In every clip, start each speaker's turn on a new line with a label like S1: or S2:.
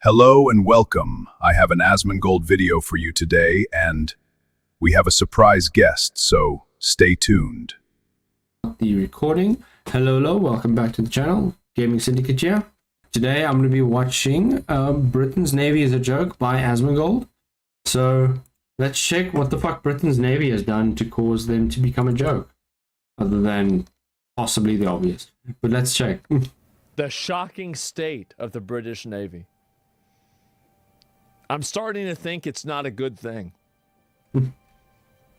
S1: Hello and welcome. I have an Asmongold video for you today, and we have a surprise guest, so stay tuned.
S2: The recording. Hello, welcome back to the channel. GamingSyndicate here. Today I'm going to be watching Britain's Navy is a Joke by Asmongold. So let's check what the fuck Britain's Navy has done to cause them to become a joke, other than possibly the obvious. But let's check.
S3: The shocking state of the British Navy. I'm starting to think it's not a good thing.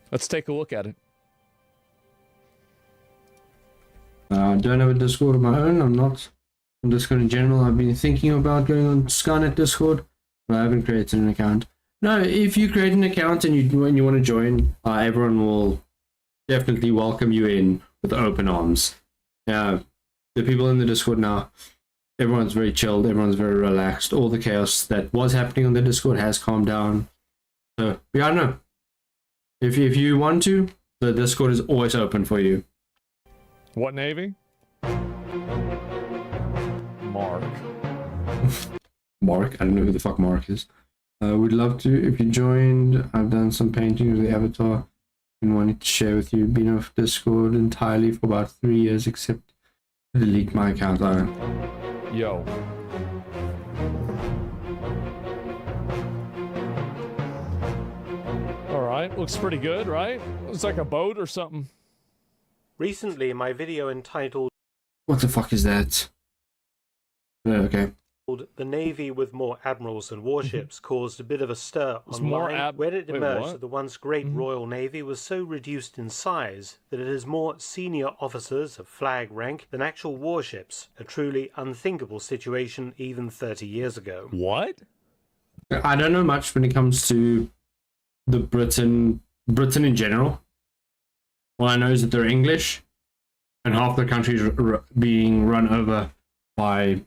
S3: Let's take a look at it.
S2: I don't have a Discord of my own. I'm not on Discord in general. I've been thinking about going on Skynet Discord, but I haven't created an account. No, if you create an account and you want to join, everyone will definitely welcome you in with open arms. The people in the Discord now, everyone's very chilled, everyone's very relaxed. All the chaos that was happening on the Discord has calmed down. So, yeah, I don't know. If you want to, the Discord is always open for you.
S3: What Navy? Mark.
S2: Mark? I don't know who the fuck Mark is. We'd love to if you joined. I've done some painting of the avatar and wanted to share with you. Been off Discord entirely for about 3 years, except to delete my account.
S3: Yo. Alright, looks pretty good, right? Looks like a boat or something.
S4: Recently, my video entitled
S2: What the fuck is that? Okay.
S4: "The Navy with More Admirals and Warships" caused a bit of a stir online, when it emerged that the once great Royal Navy was so reduced in size that it has more senior officers of flag rank than actual warships, a truly unthinkable situation even 30 years ago.
S3: What?
S2: I don't know much when it comes to the Britain in general. All I know is that they're English, and half the country is being run over by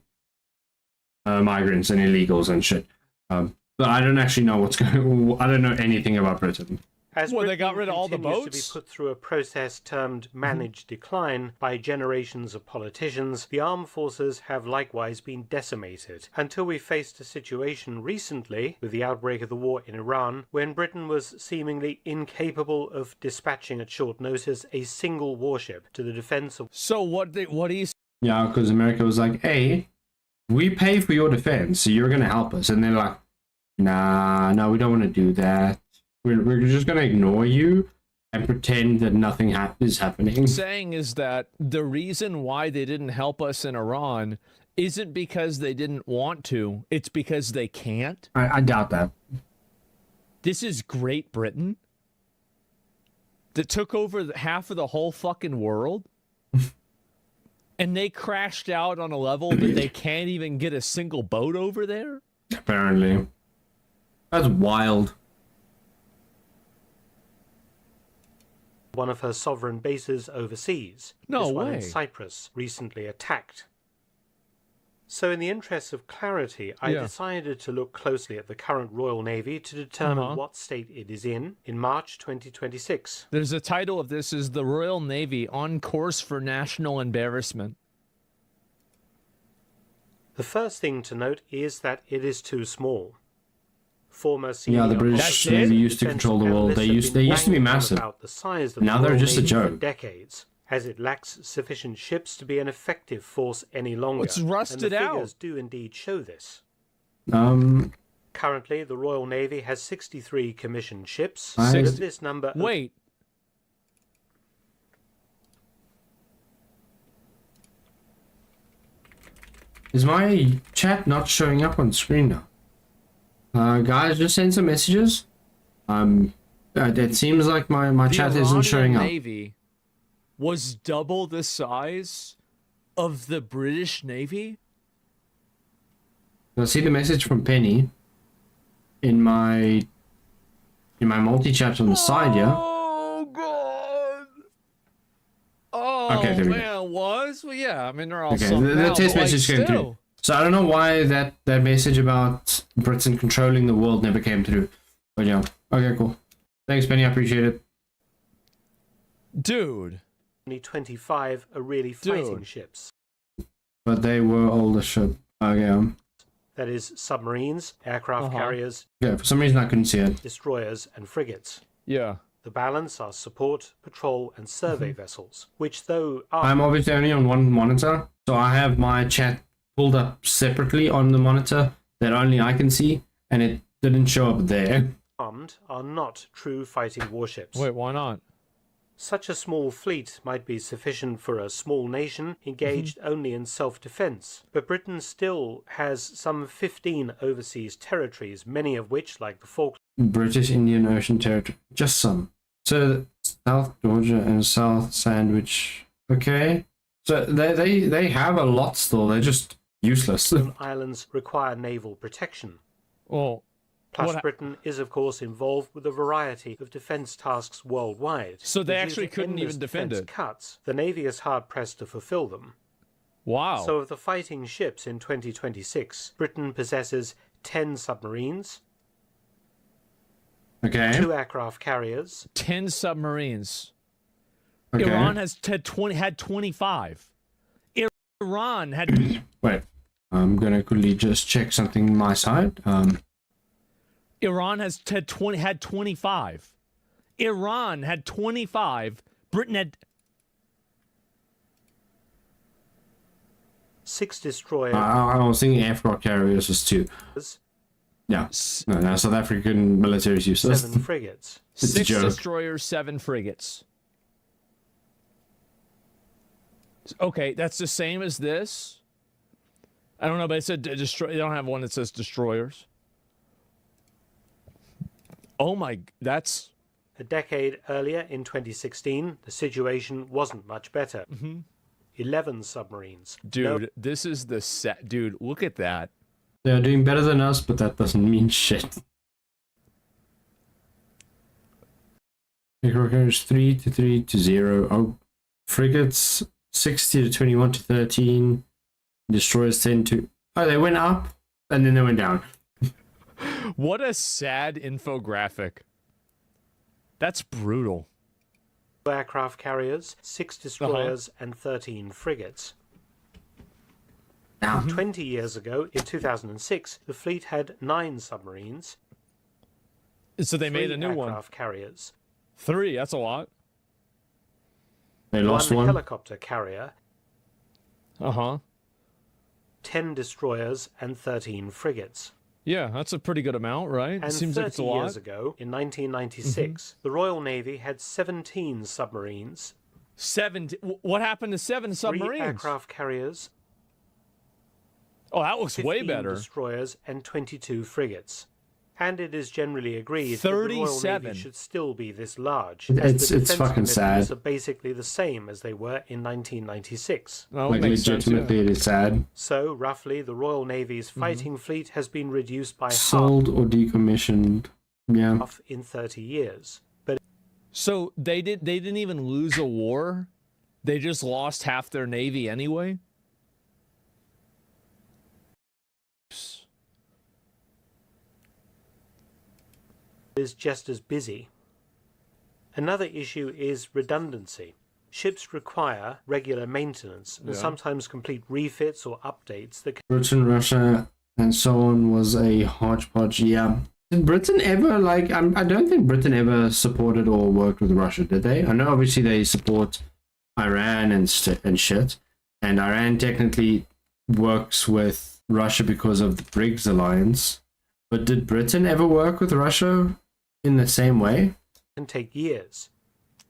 S2: migrants and illegals and shit. But I don't actually know what's going on. I don't know anything about Britain.
S4: As
S3: Well, they got rid of all the
S4: continues
S3: boats?
S4: to be put through a process termed managed decline by generations of politicians, the armed forces have likewise been decimated, until we faced a situation recently, with the outbreak of the war in Iran, when Britain was seemingly incapable of dispatching at short notice a single warship to the defense of...
S3: So what do you...
S2: Yeah, because America was like, hey, we pay for your defense, so you're going to help us. And they're like, nah, no, we don't want to do that. We're just going to ignore you and pretend that nothing is happening.
S3: saying is that the reason why they didn't help us in Iran isn't because they didn't want to, it's because they can't.
S2: I doubt that.
S3: This is Great Britain that took over half of the whole fucking world. And they crashed out on a level that they can't even get a single boat over there?
S2: Apparently. That's wild.
S4: one of her sovereign bases overseas,
S3: No
S4: this one
S3: way.
S4: in Cyprus, recently attacked. So in the interest of clarity, I decided to look closely at the current Royal Navy to determine what state it is in March 2026.
S3: There's a title of this is The Royal Navy on Course for National Embarrassment.
S4: The first thing to note is that it is too small. Former senior
S2: The British Navy used to control the world. They used to be massive.
S4: About the size of
S2: Now
S4: the
S2: they're
S4: Royal
S2: just a
S4: Navy for
S2: joke.
S4: decades, as it lacks sufficient ships to be an effective force any longer.
S3: It's rusted
S4: and the
S3: out.
S4: figures do indeed show this. Currently, the Royal Navy has 63 commissioned ships. But this number...
S3: Wait.
S2: Is my chat not showing up on screen now? Guys, just send some messages. It seems like my chat isn't showing up.
S3: The Navy was double the size of the British Navy?
S2: I see the message from Penny in my multi-chat on the side, yeah?
S3: Oh, God. Oh,
S2: Okay, there we go.
S3: man, it was? Well, yeah, I mean, they're all
S2: Okay,
S3: some
S2: the
S3: now,
S2: text
S3: but, like,
S2: message came through.
S3: still.
S2: So I don't know why that message about Britain controlling the world never came through. But yeah, okay, cool. Thanks, Penny, I appreciate it.
S3: Dude.
S4: Only 25 are really fighting ships.
S2: But they were older ship. Okay.
S4: that is, submarines, aircraft carriers,
S2: Yeah, for some reason I couldn't see it.
S4: destroyers, and frigates.
S3: Yeah.
S4: The balance are support, patrol, and survey vessels, which though are...
S2: I'm obviously only on one monitor, so I have my chat pulled up separately on the monitor that only I can see, and it didn't show up there.
S4: armed are not true fighting warships.
S3: Wait, why not?
S4: Such a small fleet might be sufficient for a small nation engaged only in self-defense, but Britain still has some 15 overseas territories, many of which, like the Falklands,
S2: British Indian Ocean Territory, just some. So South Georgia and South Sandwich. Okay, so they have a lot still. They're just useless.
S4: islands require naval protection.
S3: Well,
S4: Plus,
S3: what-
S4: Britain is, of course, involved with a variety of defence tasks worldwide.
S3: So they
S4: But due
S3: actually
S4: to
S3: couldn't
S4: endless
S3: even defend
S4: defence
S3: it.
S4: Cuts, the Navy is hard-pressed to fulfil them.
S3: wow.
S4: So of the fighting ships in 2026, Britain possesses 10 submarines,
S2: Okay.
S4: 2 aircraft carriers,
S3: 10 submarines.
S2: Okay.
S3: Iran had 25. Iran had
S2: Wait. I'm gonna quickly just check something on my side.
S3: Iran had 25. Iran had 25. Britain had
S4: 6 destroyers,
S2: I was thinking aircraft carriers was 2. Yeah. No, South African military is useless.
S4: 7 frigates.
S2: It's a
S3: 6
S2: joke.
S3: destroyers, 7 frigates. Okay, that's the same as this. I don't know, but it said destroy. They don't have one that says destroyers. Oh my, that's
S4: A decade earlier, in 2016, the situation wasn't much better. 11 submarines.
S3: dude. This is the set, dude. Look at that.
S2: They're doing better than us, but that doesn't mean shit. Aircraft carriers 3 to 3 to 0. Oh, frigates 60 to 21 to 13. Destroyers 10 to... Oh, they went up and then they went down.
S3: What a sad infographic. That's brutal.
S4: 2 aircraft carriers, 6 destroyers, and 13 frigates.
S2: Now,
S4: 20 years ago, in 2006, the fleet had 9 submarines,
S3: So they
S4: 3
S3: made a new one.
S4: aircraft carriers,
S3: 3. That's a lot.
S2: they lost
S4: 1
S2: one.
S4: helicopter carrier,
S3: Uh huh.
S4: 10 destroyers, and 13 frigates.
S3: Yeah, that's a pretty good amount, right?
S4: And
S3: Seems
S4: 30
S3: like it's a lot.
S4: years ago, in 1996, the Royal Navy had 17 submarines,
S3: What happened to 7
S4: 3
S3: submarines?
S4: aircraft carriers,
S3: Oh, that looks
S4: 15
S3: way better.
S4: destroyers, and 22 frigates. And it is generally agreed that the Royal
S3: 37.
S4: Navy should still be this large.
S2: It's-
S4: as the
S2: it's
S4: defence
S2: fucking
S4: commitments
S2: sad.
S4: are basically the same as they were in 1996.
S3: Oh,
S2: Like,
S3: makes sense, yeah.
S2: legitimately, it is sad.
S4: So, roughly, the Royal Navy's
S3: Mm-hmm.
S4: fighting fleet has been reduced by
S2: Sold or decommissioned. Yeah.
S4: half in 30 years. But
S3: So they didn't even lose a war. They just lost half their navy anyway.
S4: it is just as busy. Another issue is redundancy. Ships require regular maintenance and
S3: Yeah.
S4: sometimes complete refits or updates that
S2: Britain, Russia, and so on was a hodgepodge. Yeah. Did Britain ever, like, I don't think Britain ever supported or worked with Russia, did they? I know obviously they support Iran and shit. And Iran technically works with Russia because of the BRICS alliance. But did Britain ever work with Russia in the same way?
S4: can take years.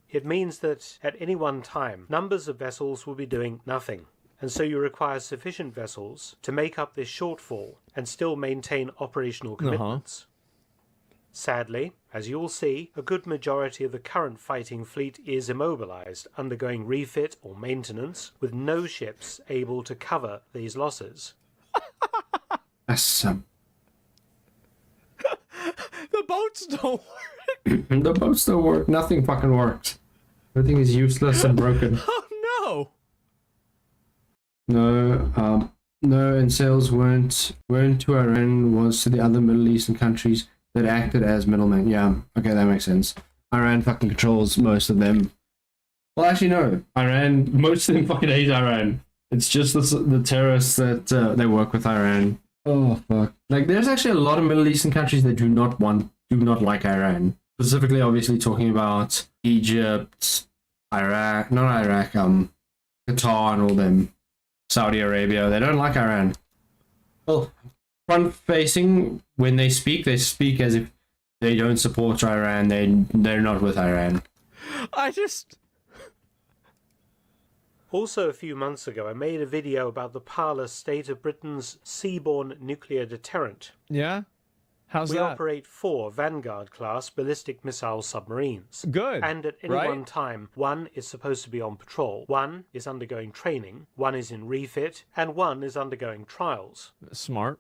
S4: It means that at any one time, numbers of vessels will be doing nothing, and so you require sufficient vessels to make up this shortfall and still maintain operational commitments. Sadly, as you will see, a good majority of the current fighting fleet is immobilized, undergoing refit or maintenance, with no ships able to cover these losses.
S2: That's,
S3: The boats don't work.
S2: the boats don't work. Nothing fucking works. Everything is useless and broken.
S3: Oh
S2: No, and sales weren't to Iran, was to the other Middle Eastern countries that acted as middlemen. Yeah, okay, that makes sense. Iran fucking controls most of them. Well, actually, no. Most of them fucking hate Iran. It's just the terrorists that they work with Iran. Oh fuck! Like, there's actually a lot of Middle Eastern countries that do not like Iran. Specifically, obviously talking about Egypt, Iraq, not Iraq, Qatar and all them, Saudi Arabia. They don't like Iran. Well, front facing, when they speak as if they don't support Iran. They're not with Iran.
S4: Also, a few months ago, I made a video about the parlous state of Britain's seaborne nuclear deterrent.
S3: Yeah? How's
S4: We
S3: that?
S4: operate 4 Vanguard-class ballistic missile submarines.
S3: Good.
S4: And at any
S3: right?
S4: one time, 1 is supposed to be on patrol, 1 is undergoing training, 1 is in refit, and 1 is undergoing trials.
S3: Smart.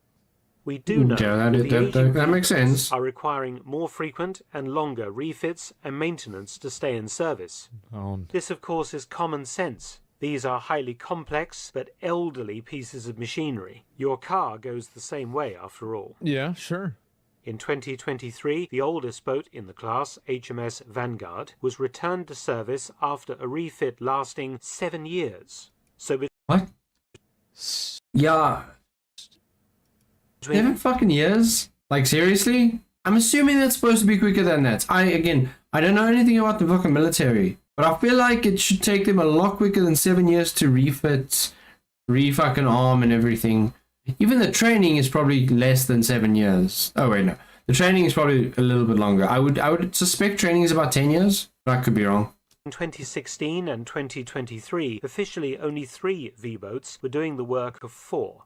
S4: We do know
S2: Yeah,
S4: the aging
S2: that makes
S4: vehicles
S2: sense.
S4: are requiring more frequent and longer refits and maintenance to stay in service. This, of course, is common sense. These are highly complex but elderly pieces of machinery. Your car goes the same way, after all.
S3: Yeah, sure.
S4: In 2023, the oldest boat in the class, HMS Vanguard, was returned to service after a refit lasting 7 years. So
S2: What? Yeah. 7 fucking years? Like, seriously? I'm assuming that's supposed to be quicker than that. I don't know anything about the fucking military, but I feel like it should take them a lot quicker than 7 years to refit, re-fucking arm and everything. Even the training is probably less than 7 years. Oh wait, no. The training is probably a little bit longer. I would suspect training is about 10 years, but I could be wrong.
S4: in 2016 and 2023, officially only 3 V-boats were doing the work of 4.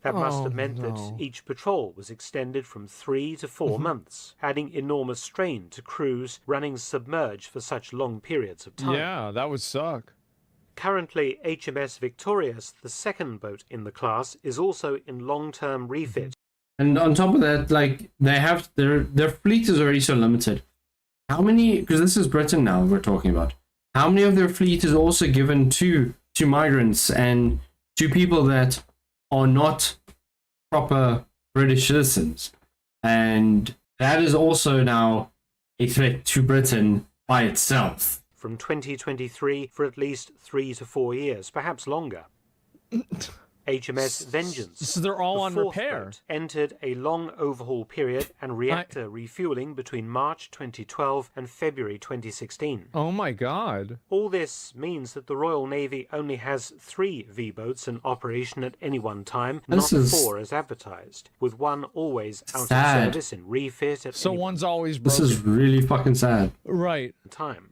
S4: That must have meant that each patrol was extended from 3 to 4 months, adding enormous strain to crews running submerged for such long periods of time.
S3: Yeah, that would suck.
S4: Currently, HMS Victorious, the second boat in the class, is also in long-term refit.
S2: And on top of that, like, they have their fleet is already so limited. How many? Because this is Britain now we're talking about. How many of their fleet is also given to migrants and to people that are not proper British citizens? And that is also now a threat to Britain by itself.
S4: From 2023 for at least 3 to 4 years, perhaps longer. HMS Vengeance,
S3: So they're all
S4: the
S3: on
S4: fourth
S3: repair.
S4: boat, entered a long overhaul period and reactor refueling between March 2012 and February 2016.
S3: Oh my god.
S4: All this means that the Royal Navy only has 3 V-boats in operation at any one time,
S2: This
S4: not
S2: is
S4: 4 as advertised, with one always out
S2: sad.
S4: of service in refit at
S3: So
S4: any
S3: one's always
S2: This
S3: broken.
S2: is really fucking sad.
S3: Right.
S4: time.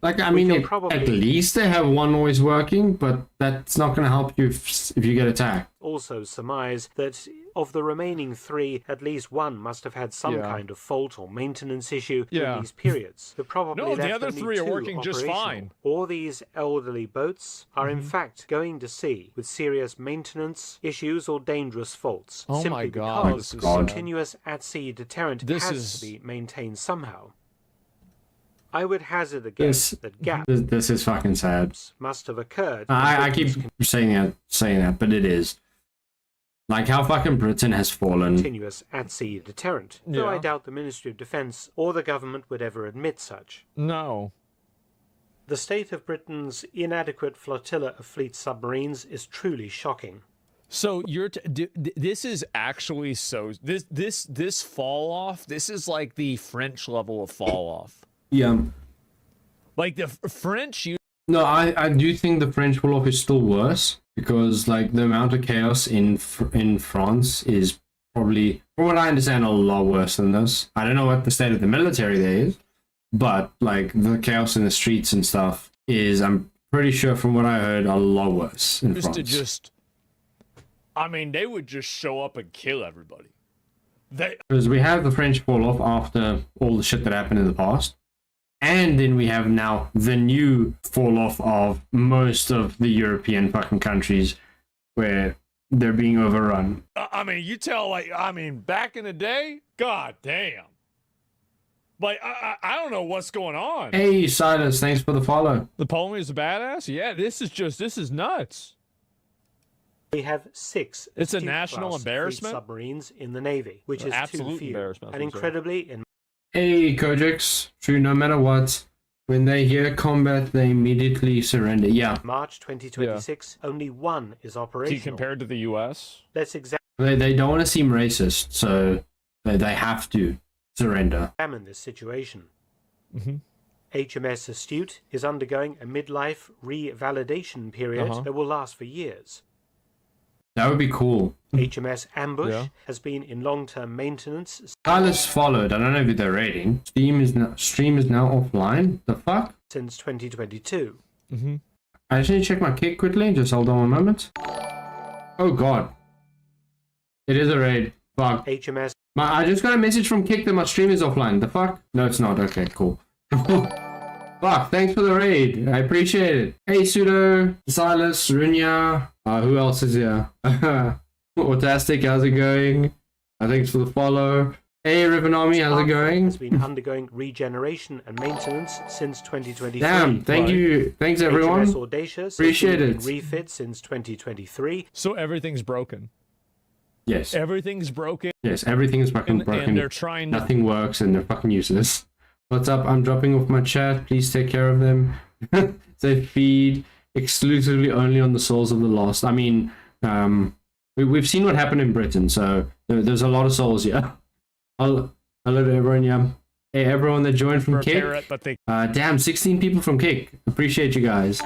S2: Like, I
S4: We
S2: mean,
S4: can
S2: at
S4: probably-
S2: least they have one always working, but that's not going to help you if you get attacked.
S4: Also surmise that of the remaining 3, at least one must have had some
S3: Yeah.
S4: kind of fault or maintenance issue
S3: Yeah.
S4: in these periods. The probably
S3: No, the
S4: left
S3: other
S4: only
S3: 3 are
S4: 2
S3: working just
S4: operational.
S3: fine.
S4: All these elderly boats are in fact going to sea with serious maintenance issues or dangerous faults.
S3: Oh
S4: simply
S3: my God,
S4: because
S3: this is
S4: the
S3: sad.
S4: continuous at-sea deterrent
S3: This
S4: has
S3: is-
S4: to be maintained somehow. I would hazard a guess that gaps
S2: This is fucking sad.
S4: must have occurred.
S2: I
S4: in
S2: keep
S4: Britain's
S2: saying that, but it is. Like how fucking Britain has fallen.
S4: continuous at-sea deterrent, though I
S3: Yeah.
S4: doubt the Ministry of Defence or the government would ever admit such.
S3: No.
S4: The state of Britain's inadequate flotilla of fleet submarines is truly shocking.
S3: So you're this is actually so this fall off. This is like the French level of fall off.
S2: Yeah.
S3: Like the French
S2: No, I do think the French fall off is still worse because like the amount of chaos in France is probably, from what I understand, a lot worse than this. I don't know what the state of the military there is, but like the chaos in the streets and stuff is, I'm pretty sure from what I heard, a lot worse in France.
S3: I mean, they would just show up and kill everybody.
S2: Because we have the French fall off after all the shit that happened in the past. And then we have now the new fall off of most of the European fucking countries where they're being overrun.
S3: I mean, you tell back in the day, god damn. Like I don't know what's going on.
S2: Hey, Silas, thanks for the follow.
S3: The Poland is a badass. Yeah, this is nuts.
S4: We have 6
S3: It's a
S4: Astute
S3: national
S4: class fleet
S3: embarrassment.
S4: submarines in the Navy, which is
S3: Absolute
S4: too few.
S3: embarrassment,
S4: And
S3: I'm sorry.
S4: incredibly, in
S2: Hey, Kojix, true, no matter what, when they hear combat, they immediately surrender. Yeah.
S4: March 2026, only 1 is
S3: See,
S4: operational.
S3: compared to the U.S.
S4: Let's examine
S2: They don't want to seem racist, so they have to surrender.
S4: Examine this situation.
S3: Mm-hmm.
S4: HMS Astute is undergoing a midlife revalidation period that will last for years.
S2: That would be cool.
S4: HMS Ambush has been in long-term maintenance.
S2: Silas followed. I don't know if they're rating. Stream is now offline. The fuck?
S4: Since 2022.
S3: Mm-hmm.
S2: I just need to check my kick quickly. Just hold on a moment. Oh god. It is a raid. Fuck.
S4: HMS.
S2: I just got a message from Kick that my stream is offline. The fuck? No, it's not. Okay, cool. Fuck, thanks for the raid. I appreciate it. Hey, Pseudo, Silas, Runya. Who else is here? Autastic, how's it going? Thanks for the follow. Hey, Rivenami, how's it going?
S4: Has been undergoing regeneration and maintenance since 2023.
S2: Damn, thank you. Thanks, everyone.
S4: HMS Audacious
S2: Appreciate
S4: has
S2: it.
S4: been refit since 2023.
S3: So everything's broken.
S2: Yes.
S3: Everything's broken.
S2: Yes, everything is fucking broken.
S3: And they're trying to...
S2: Nothing works and they're fucking useless. What's up? I'm dropping off my chat. Please take care of them. They feed exclusively only on the souls of the lost. I mean, we've seen what happened in Britain, so there's a lot of souls here. Hello to everyone, yeah. Hey, everyone that joined from Kick. Damn, 16 people from Kick. Appreciate you guys.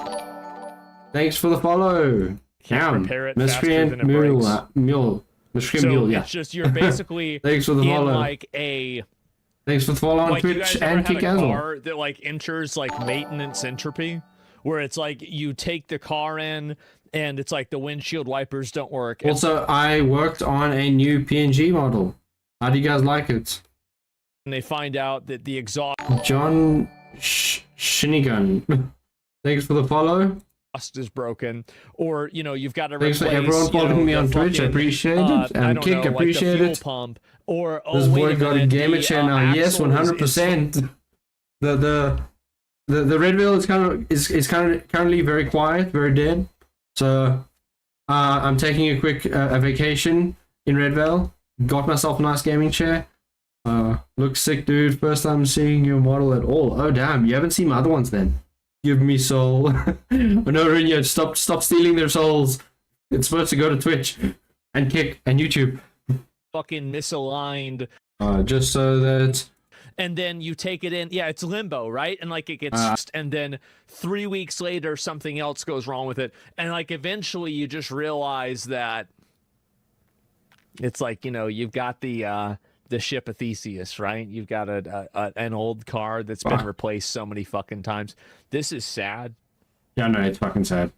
S2: Thanks for the follow. Damn, Miscreant Mule. Miscreant Mule, yeah.
S3: It's just you're basically
S2: Thanks for the follow.
S3: like a...
S2: Thanks for the follow on
S3: like
S2: Twitch and Kick as well.
S3: Car that like enters like maintenance entropy, where it's like you take the car in and it's like the windshield wipers don't work.
S2: Also, I worked on a new PNG model. How do you guys like it?
S3: And they find out that the exhaust
S2: John Shinigan. Thanks for the follow.
S3: is broken, or you know you've got to
S2: Thanks
S3: replace,
S2: for everyone following me on Twitch. I appreciate it. And Kick, appreciate
S3: like the fuel
S2: it.
S3: pump, or
S2: This boy got a gamer chair now. Yes, 100%. The red wheel is currently very quiet, very dead. So I'm taking a quick a vacation in Redvale. Got myself a nice gaming chair. Looks sick, dude. First time seeing your model at all. Oh damn, you haven't seen my other ones then. Give me soul. No, Rinya, stop stealing their souls. It's supposed to go to Twitch and Kick and YouTube.
S3: Fucking misaligned.
S2: Just so that.
S3: And then you take it in. Yeah, it's limbo, right? And like it gets, and then 3 weeks later, something else goes wrong with it. And like eventually you just realize that it's like, you know, you've got the ship of Theseus, right? You've got an old car that's been replaced so many fucking times. This is sad.
S2: Yeah, no, it's fucking sad.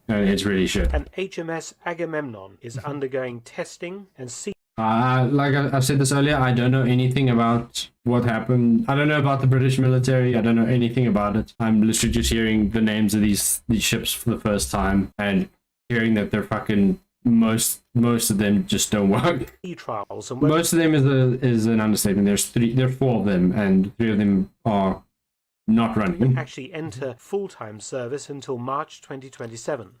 S2: It's really shit.
S4: And HMS Agamemnon is undergoing testing and
S2: like I've said this earlier, I don't know anything about what happened. I don't know about the British military. I don't know anything about it. I'm literally just hearing the names of these ships for the first time and hearing that they're fucking most of them just don't work.
S4: trials. And
S2: most of them is an understatement. There are 4 of them, and 3 of them are not running.
S4: Actually enter full-time service until March 2027.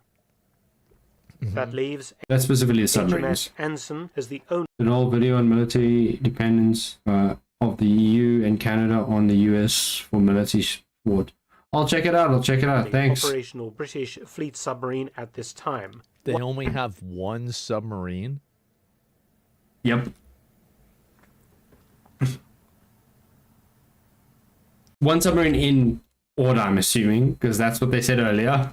S4: That leaves
S2: That's specifically the submarines.
S4: HMS Anson as the only
S2: All video and military dependence of the EU and Canada on the US for military support. I'll check it out. Thanks.
S4: operational British fleet submarine at this time.
S3: They only have one submarine?
S2: Yep. One submarine in order, I'm assuming, because that's what they said earlier.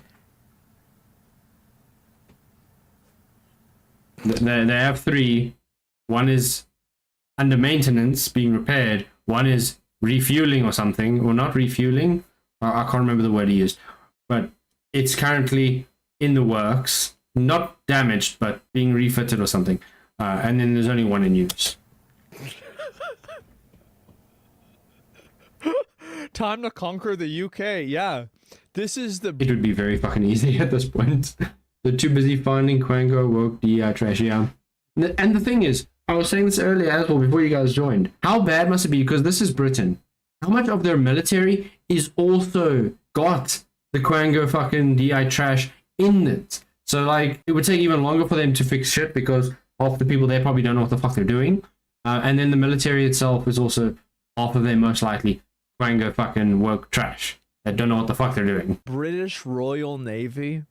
S2: They have 3. One is under maintenance, being repaired. One is refueling or something, or not refueling. I can't remember the word he used. But it's currently in the works. Not damaged, but being refitted or something. And then there's only one in use.
S3: Time to conquer the UK, yeah. This is the...
S2: It would be very fucking easy at this point. They're too busy finding Quango, woke, DI, trash, yeah. And the thing is, I was saying this earlier as well before you guys joined. How bad must it be? Because this is Britain. How much of their military is also got the Quango fucking DI trash in it? So, like, it would take even longer for them to fix shit because half the people there probably don't know what the fuck they're doing. And then the military itself is also, half of them most likely, Quango fucking woke trash that don't know what the fuck they're doing.
S3: British Royal Navy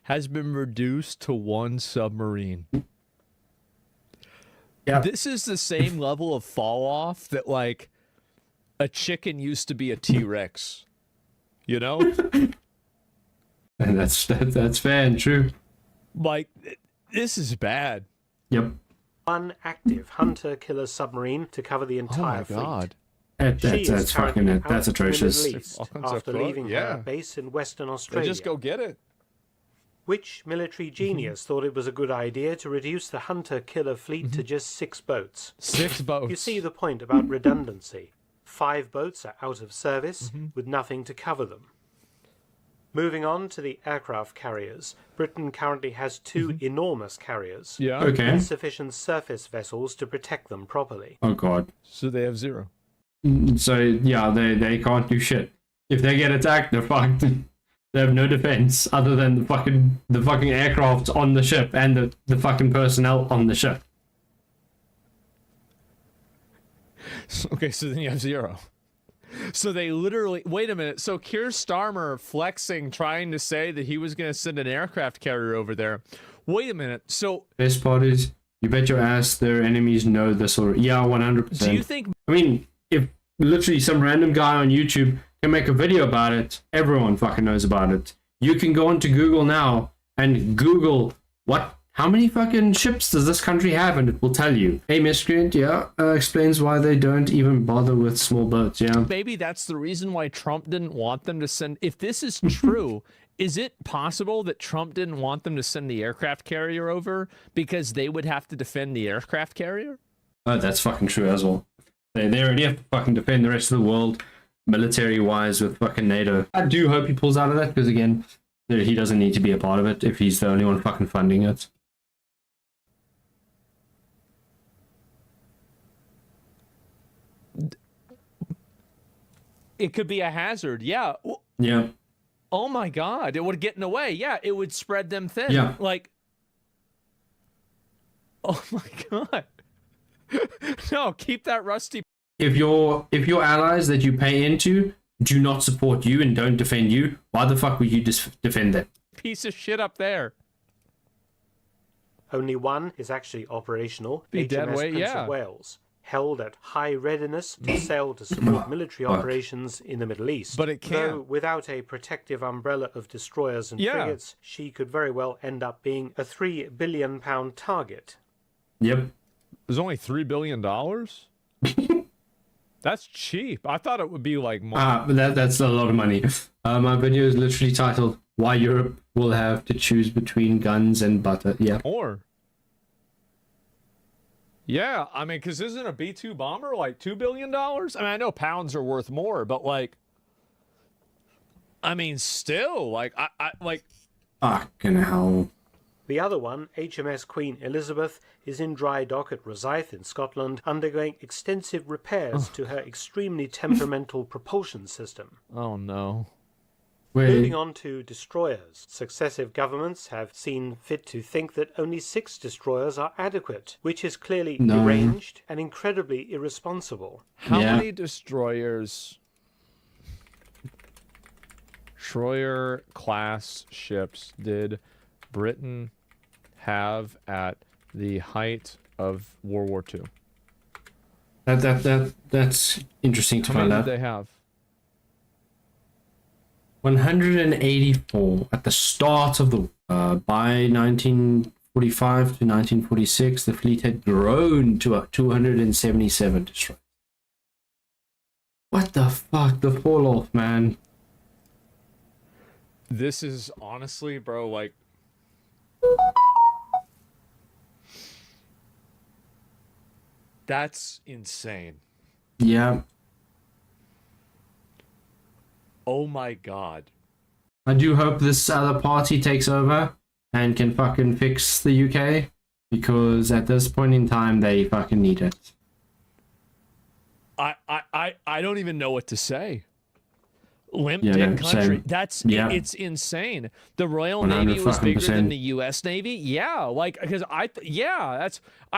S3: has been reduced to 1 submarine.
S2: Yeah.
S3: This is the same level of fall off that like a chicken used to be a T-Rex. You know?
S2: And that's fair and true.
S3: Like, this is bad.
S2: Yep.
S4: One active hunter-killer submarine to cover the
S3: Oh
S4: entire
S3: my
S4: fleet.
S3: god.
S4: She is currently out
S2: That's
S4: in the
S2: atrocious.
S4: Middle East
S3: Fucking
S4: after
S3: support,
S4: leaving
S3: yeah.
S4: her base in Western
S3: They
S4: Australia.
S3: just go get it.
S4: Which military genius thought it was a good idea to reduce the hunter-killer fleet to just 6 boats?
S3: 6 boats.
S4: You see the point about redundancy. 5 boats are out of service with nothing to cover them. Moving on to the aircraft carriers, Britain currently has 2 enormous carriers.
S3: Yeah.
S2: Okay.
S4: Insufficient surface vessels to protect them properly.
S2: Oh god.
S3: So they have 0.
S2: So yeah, they can't do shit. If they get attacked, they're fucked. They have no defense other than the fucking aircraft on the ship and the fucking personnel on the ship.
S3: Okay, so then you have 0. So they literally wait a minute. So Keir Starmer flexing, trying to say that he was going to send an aircraft carrier over there. Wait a minute. So
S2: Best part is, you bet your ass their enemies know this already. Yeah, 100%.
S3: do you think?
S2: I mean, if literally some random guy on YouTube can make a video about it, everyone fucking knows about it. You can go onto Google now and Google how many fucking ships does this country have, and it will tell you. A miscreant, yeah, explains why they don't even bother with small boats, yeah.
S3: Maybe that's the reason why Trump didn't want them to send. If this is true, is it possible that Trump didn't want them to send the aircraft carrier over because they would have to defend the aircraft carrier?
S2: Oh, that's fucking true as well. They already have to fucking defend the rest of the world, military-wise, with fucking NATO. I do hope he pulls out of that, because again, he doesn't need to be a part of it if he's the only one fucking funding it.
S3: It could be a hazard. Yeah.
S2: Yeah.
S3: Oh my God. It would get in the way. Yeah. It would spread them thin.
S2: Yeah.
S3: Like, oh my God. No, keep that rusty.
S2: If your allies that you pay into do not support you and don't defend you, why the fuck would you defend them?
S3: Piece of shit up there.
S4: Only one is actually operational,
S3: Be dead
S4: HMS
S3: weight,
S4: Prince
S3: yeah.
S4: of Wales, held at high readiness to sail to support military operations in the Middle East.
S3: But it can't.
S4: Though without a protective umbrella of destroyers and
S3: Yeah.
S4: frigates, she could very well end up being a £3 billion target.
S2: Yep.
S3: There's only $3 billion? That's cheap. I thought it would be like more.
S2: But that's a lot of money. My video is literally titled, Why Europe Will Have to Choose Between Guns and Butter. Yeah.
S3: More. Yeah, I mean, because isn't a B-2 bomber like $2 billion? I mean, I know pounds are worth more, but like, I mean, still, like, I like.
S2: Fucking hell.
S4: The other one, HMS Queen Elizabeth, is in dry dock at Rosyth in Scotland, undergoing extensive repairs to her extremely temperamental propulsion system.
S3: Oh no.
S4: Moving on to destroyers. Successive governments have seen fit to think that only 6 destroyers are adequate, which is clearly deranged and incredibly irresponsible.
S3: How many destroyers, destroyer class ships did Britain have at the height of World War II?
S2: That's interesting to
S3: How
S2: find
S3: many
S2: out.
S3: did they have?
S2: 184 at the start of the by 1945 to 1946, the fleet had grown to 277 destroyers. What the fuck? The fall off, man.
S3: This is honestly, bro, like, that's insane.
S2: Yeah.
S3: Oh my God.
S2: I do hope this other party takes over and can fucking fix the UK, because at this point in time they fucking need it.
S3: I don't even know what to say. Limp
S2: Yeah,
S3: dick
S2: no,
S3: country.
S2: same.
S3: That's
S2: Yeah.
S3: It's insane. The Royal Navy was bigger than the U.S. Navy. Yeah, like because I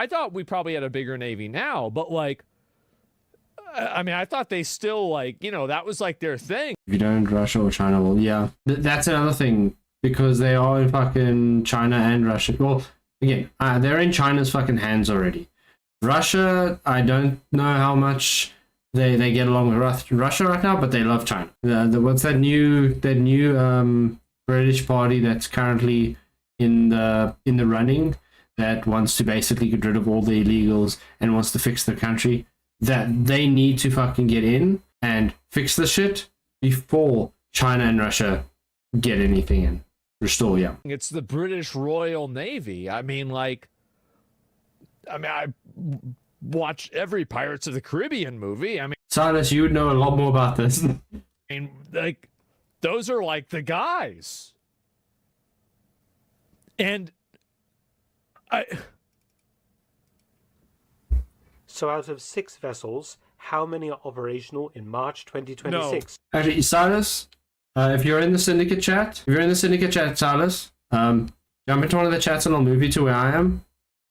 S3: thought we probably had a bigger navy now, but like, I mean, I thought they still like that was like their thing.
S2: If you don't, Russia or China will. Yeah, that's another thing, because they are in fucking China and Russia. Well, again, they're in China's fucking hands already. Russia, I don't know how much they get along with Russia right now, but they love China. What's that new British party that's currently in the running that wants to basically get rid of all the illegals and wants to fix their country? That they need to fucking get in and fix the shit before China and Russia get anything in. Restore, yeah.
S3: It's the British Royal Navy. I mean, I watched every Pirates of the Caribbean movie. I mean,
S2: Silas, you would know a lot more about this.
S3: like, those are like the guys. And
S4: So out of 6 vessels, how many are operational in March 2026?
S2: No. Actually, Silas, if you're in the Syndicate chat, Silas, jump into one of the chats and I'll move you to where I am.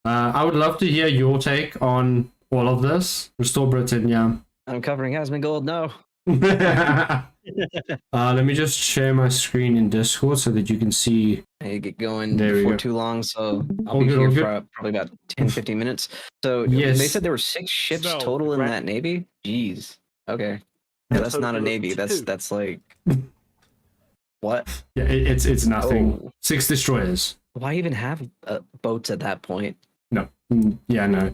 S2: I would love to hear your take on all of this. Restore Britain, yeah.
S5: I'm covering Asmongold, no.
S2: Let me just share my screen in Discord so that you can see.
S5: I get going
S2: There we
S5: before
S2: go.
S5: too long, so I'll
S2: All
S5: be
S2: good,
S5: here
S2: all
S5: for probably about 10-15 minutes. So
S2: Yes.
S5: they said there were 6 ships
S3: No,
S5: total in
S4: right.
S5: that navy? Jeez. Okay. Yeah, that's not a
S4: Total of
S5: navy.
S4: 2.
S5: That's like what?
S2: Yeah, it's nothing.
S5: Oh.
S2: 6 destroyers.
S5: Why even have boats at that point?
S2: No. Yeah, no.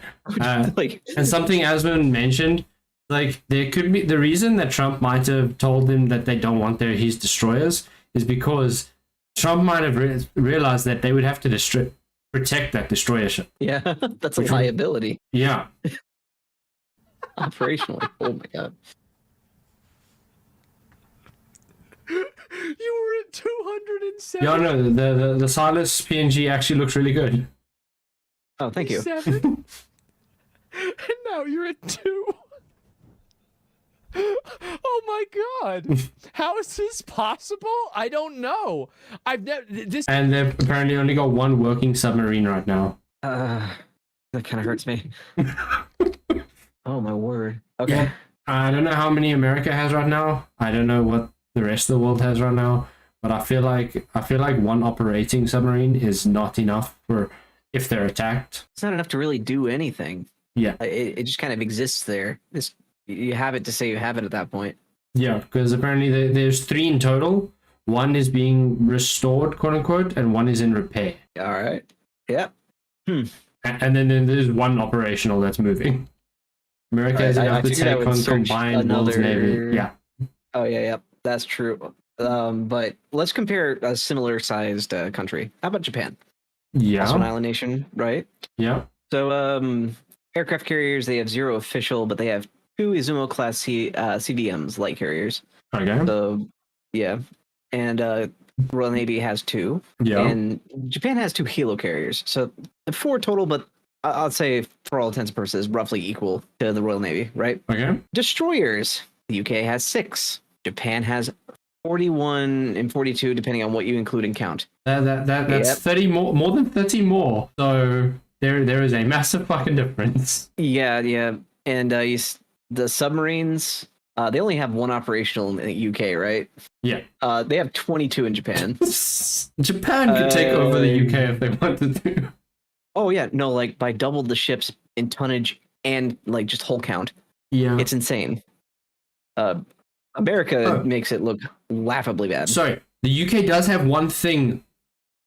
S5: Like,
S2: And something Asmund mentioned, like there could be the reason that Trump might have told them that they don't want his destroyers is because Trump might have realized that they would have to protect that destroyer ship.
S5: yeah, that's a
S2: Which one?
S5: liability
S2: Yeah.
S5: operationally. Oh my god.
S3: you were at 207.
S2: Yeah, no, the Silas PNG actually looks really good.
S5: Oh, thank you.
S3: 7. And now you're at 2. Oh my god. How is this possible? I don't know. I've never this
S2: And they've apparently only got 1 working submarine right now.
S5: That kind of hurts me. Oh my word. Okay.
S2: Yeah. I don't know how many America has right now. I don't know what the rest of the world has right now. But I feel like 1 operating submarine is not enough for if they're attacked.
S5: It's not enough to really do anything.
S2: Yeah.
S5: It just kind of exists there. You have it to say you have it at that point.
S2: Yeah, because apparently there's 3 in total. 1 is being restored, quote unquote, and 1 is in repair.
S5: All right. Yeah.
S2: And then there's 1 operational that's moving. America has
S5: I
S2: enough to
S5: figured I
S2: take
S5: would
S2: on
S5: search
S2: combined world's navy. Yeah.
S5: Oh yeah, that's true. But let's compare a similar sized country. How about Japan? Also an
S2: Yeah.
S5: island nation, right?
S2: Yeah.
S5: So aircraft carriers, they have 0 official, but they have 2 Izumo class CDMs, light carriers.
S2: Okay.
S5: So yeah, and Royal Navy has 2.
S2: Yeah.
S5: And Japan has 2 helo carriers. So 4 total, but I'll say for all intents and purposes, roughly equal to the Royal Navy, right?
S2: Okay.
S5: Destroyers. The UK has 6. Japan has 41 and 42, depending on what you include and count.
S2: That's
S5: Yep.
S2: 30 more than 30 more. So there is a massive fucking difference.
S5: Yeah. And the submarines, they only have 1 operational in the UK, right?
S2: Yeah.
S5: They have 22 in Japan.
S2: Japan could take over the UK if they wanted to.
S5: Oh yeah, no, like by double the ships in tonnage and like just hull count.
S2: Yeah.
S5: It's insane. America makes it look laughably bad.
S2: Sorry, the UK does have 1 thing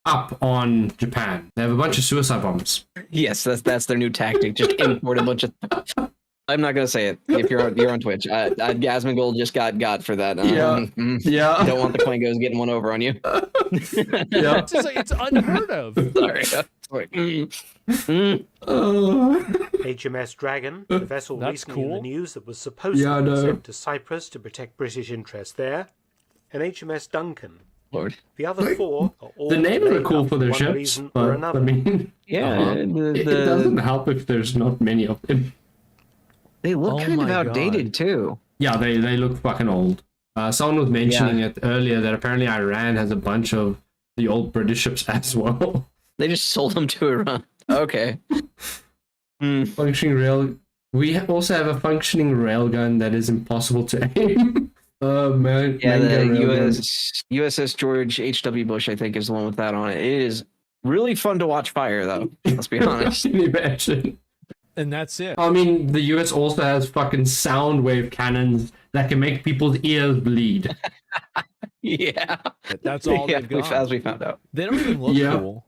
S2: up on Japan. They have a bunch of suicide bombers.
S5: Yes, that's their new tactic. Just import a bunch of. I'm not gonna say it. If you're on Twitch, Asmongold just got for that.
S2: Yeah.
S5: Don't want the Quangos getting one over on you.
S2: Yeah.
S3: it's just like, it's unheard of.
S5: Sorry.
S4: HMS Dragon, the vessel
S3: That's
S4: recently in
S3: cool.
S4: the news that was supposed
S2: Yeah, I
S4: to be
S2: know.
S4: sent to Cyprus to protect British interests there, and HMS Duncan.
S5: Lord.
S4: The other 4 are all
S2: The names are
S4: named
S2: cool
S4: up
S2: for their
S4: one
S2: ships,
S4: reason or
S2: but I
S4: another.
S2: mean,
S5: Yeah,
S2: it doesn't help if there's not many of them.
S5: they look
S3: Oh
S5: kind of
S3: my
S5: outdated
S3: God.
S5: too.
S2: Yeah, they look fucking old. Someone was mentioning it earlier that apparently Iran has a bunch of the old British ships as well.
S5: They just sold them to Iran. Okay.
S2: Functioning rail. We also have a functioning railgun that is impossible to aim. Man,
S5: Yeah,
S2: manga
S5: the
S2: railgun.
S5: USS George H.W. Bush, I think, is the one with that on it. It is really fun to watch fire, though. Let's be honest.
S2: Can you imagine?
S3: And that's it.
S2: I mean, the US also has fucking sound wave cannons that can make people's ears bleed.
S5: Yeah.
S3: That's all
S5: Yeah,
S3: they've got.
S5: as we found out.
S3: They don't even look
S2: Yeah.
S3: cool.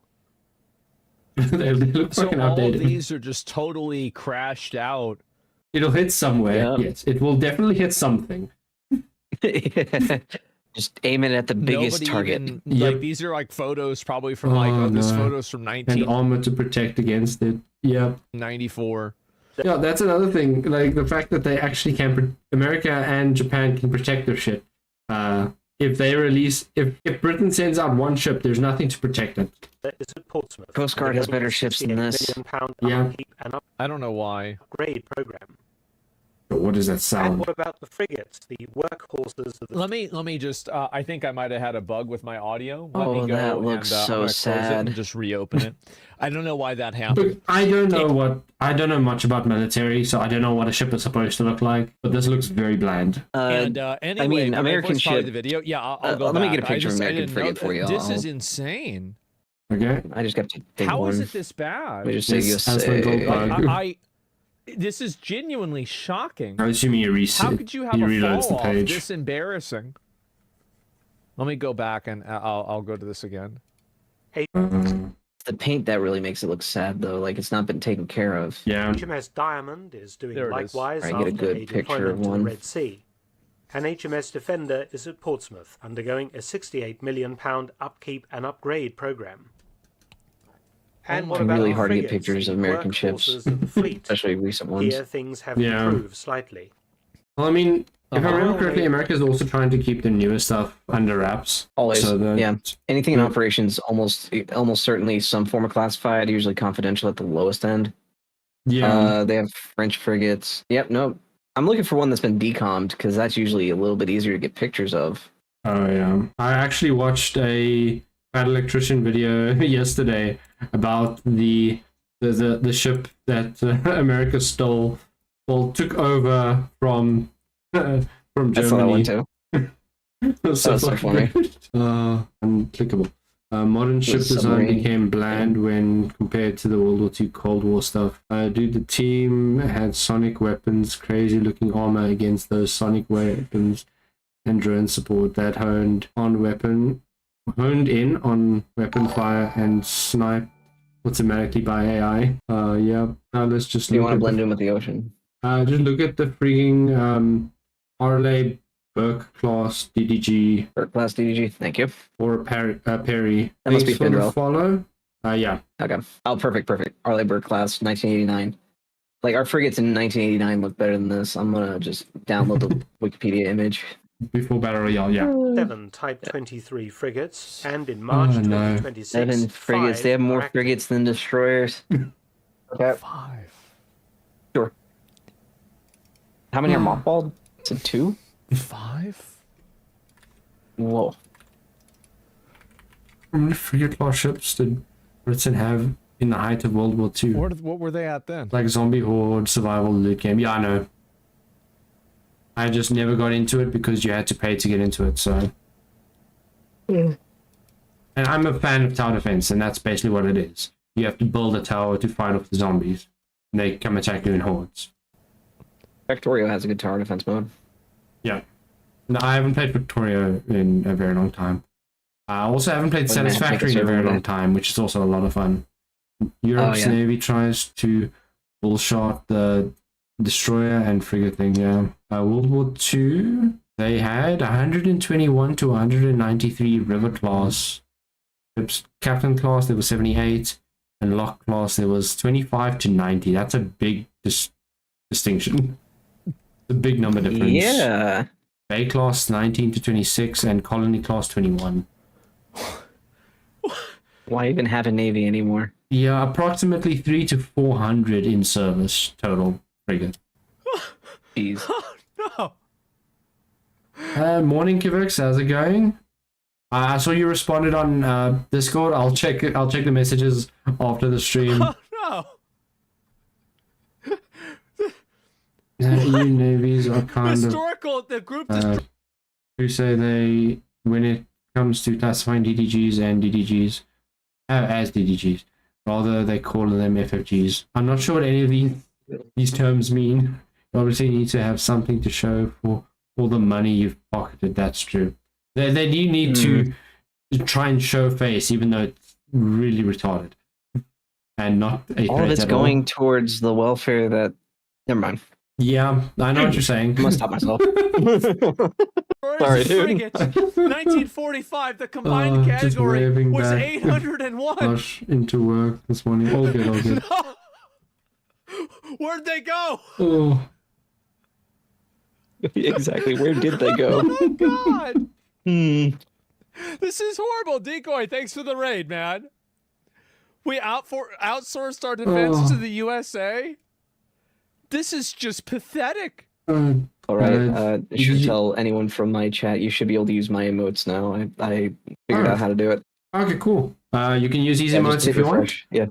S2: They look
S3: So
S2: fucking
S3: all
S2: outdated.
S3: of these are just totally crashed out.
S2: It'll hit somewhere.
S5: Yeah.
S2: Yes, it will definitely hit something.
S5: Just aim it at the biggest
S3: Nobody
S5: target.
S3: even,
S2: Yep.
S3: like, these are like photos probably from like,
S2: Oh,
S3: this
S2: no.
S3: photo's from
S2: And armor to protect against it. Yeah.
S3: 1994.
S2: Yeah, that's another thing. Like the fact that they actually can, America and Japan can protect their shit. If they release, if Britain sends out one ship, there's nothing to protect it.
S4: Is at Portsmouth.
S5: Coast Guard has better ships than this.
S4: £68 million
S2: Yeah.
S4: upkeep and
S3: I don't know why.
S4: upgrade program.
S2: But what does that
S4: And
S2: sound?
S4: what about the frigates, the workhorses of the
S3: Let me just. I think I might have had a bug with my audio. Let
S5: Oh,
S3: me go
S5: that looks
S3: and,
S5: so
S3: I'm gonna close it
S5: sad.
S3: and just reopen it. I don't know why that
S2: But
S3: happened.
S2: I don't know much about military, so I don't know what a ship is supposed to look like. But this looks very bland.
S3: And anyway,
S5: mean,
S3: did I
S5: American
S3: voice probably
S5: ship-
S3: the video. Yeah, I'll go
S5: let me
S3: back.
S5: get a picture of
S3: I
S5: American
S3: didn't know
S5: frigate for you.
S3: This is
S5: I'll-
S3: insane.
S2: Okay.
S5: I just got to take
S3: How
S5: one.
S3: is it this bad?
S5: Let me just say,
S2: Yes, Asmongold bug.
S3: This is genuinely shocking.
S2: I'm assuming you reset.
S3: How could you have
S2: he
S3: a
S2: reloads the
S3: fall off
S2: page.
S3: this embarrassing? Let me go back and I'll go to this again.
S5: the paint that really makes it look sad, though. Like it's not been taken care of.
S2: Yeah.
S4: HMS Diamond is doing
S3: There it is.
S4: likewise
S5: Right, get a
S4: after
S5: good
S4: a
S5: picture of
S4: deployment to the
S5: one.
S4: Red Sea. And HMS Defender is at Portsmouth, undergoing a £68 million upkeep and upgrade program. And what about
S5: Really
S4: the
S5: hard to get
S4: frigates,
S5: pictures
S4: the
S5: of American ships,
S4: workhorses of the fleet?
S5: especially recent ones.
S4: Here things have
S2: Yeah.
S4: improved slightly.
S2: Well, I mean, if I
S3: Uh-huh.
S2: remember correctly, America's also trying to keep the newer stuff under wraps.
S5: Always,
S2: So that-
S5: yeah. Anything in
S2: Yeah.
S5: operations, almost certainly some form of classified, usually confidential at the lowest end.
S2: Yeah.
S5: They have French frigates. Yep, no. I'm looking for one that's been decommed because that's usually a little bit easier to get pictures of.
S2: Oh yeah. I actually watched a Bad Electrician video yesterday about the ship that America stole, well, took over from Germany.
S5: I saw that one too.
S2: That's
S5: That was so funny.
S2: Unclickable. Modern ship design
S5: submarine.
S2: became bland when compared to the World War II Cold War stuff. Dude, the team had sonic weapons, crazy looking armor against those sonic weapons, and drone support that honed in on weapon fire and snipe automatically by AI. Yeah. Let's just
S5: Do you
S2: look
S5: want to
S2: at
S5: blend in with the ocean?
S2: just look at the freaking Harley Burke class DDG
S5: First class DDG. Thank you.
S2: or Perry.
S5: That must be
S2: Thanks for the
S5: Findrel.
S2: follow. Yeah.
S5: Okay. Oh, perfect. Arleigh Burke class, 1989. Like our frigates in 1989 look better than this. I'm gonna just download the Wikipedia image.
S2: Before Battle Royale, yeah.
S4: 7 Type 23 frigates, and in March
S2: Oh, no.
S4: 2026,
S5: 7 frigates.
S4: 5
S5: They have more
S4: are active.
S5: frigates than destroyers. Okay.
S3: 5.
S5: Sure. How many are mothballed? Is it 2?
S3: 5?
S5: Whoa.
S2: How many frigate class ships did Britain have in the height of World War II?
S3: What were they at then?
S2: Like Zombie Horde, Survival Loot Game. Yeah, I know. I just never got into it because you had to pay to get into it, so. And I'm a fan of tower defense, and that's basically what it is. You have to build a tower to fight off the zombies. And they come attack you in hordes.
S5: Factorio has a good tower defense mode.
S2: Yeah. No, I haven't played Victoria in a very long time. I also haven't played
S5: Well, man,
S2: Satisfactory in a
S5: take a
S2: very
S5: server
S2: long
S5: there.
S2: time, which is also a lot of fun. Europe's
S5: yeah.
S2: Navy tries to bullshot the destroyer and frigate thing, yeah. World War II, they had 121 to 193 River class ships. Captain class, there was 78. And Lock class, there was 25 to 90. That's a big distinction. A big number difference.
S5: Yeah.
S2: Bay class 19 to 26 and Colony class 21.
S5: Why even have a navy anymore?
S2: Yeah, approximately 3 to 400 in service total frigate.
S5: Jeez.
S3: No.
S2: Morning Kivix, how's it going? I saw you responded on Discord. I'll check it. I'll check the messages after the stream.
S3: Oh no.
S2: EU navies are kind of
S3: Historical. The group just
S2: who say they, when it comes to classifying DDGs and DDGs as DDGs, rather they call them FFGs. I'm not sure what any of these these terms mean. You obviously need to have something to show for all the money you've pocketed. That's true. They do need to try and show face, even though it's really retarded and not a
S5: All of
S2: threat
S5: it's
S2: at
S5: going
S2: all.
S5: towards the welfare that. Never mind.
S2: Yeah, I know what you're saying.
S5: I must stop myself.
S3: Sorry,
S5: Sorry, dude.
S3: frigates. 1945, the combined
S2: Oh, just
S3: category
S2: waving
S3: was
S2: back.
S3: 801.
S2: Rush into work this morning. All good, all good.
S3: No! Where'd they go?
S2: Oh,
S5: Exactly. Where did they go?
S3: Oh God!
S5: Hmm.
S3: This is horrible. Decoy, thanks for the raid, man. We outsourced our defense to the USA. This is just pathetic.
S5: All right.
S2: Uh,
S5: I should
S2: you-
S5: tell anyone from my chat you should be able to use my emotes now. I figured out how to do it.
S2: okay, cool. You can use easy
S5: Yeah,
S2: modes
S5: just
S2: if
S5: hit
S2: you want.
S5: refresh. Yeah.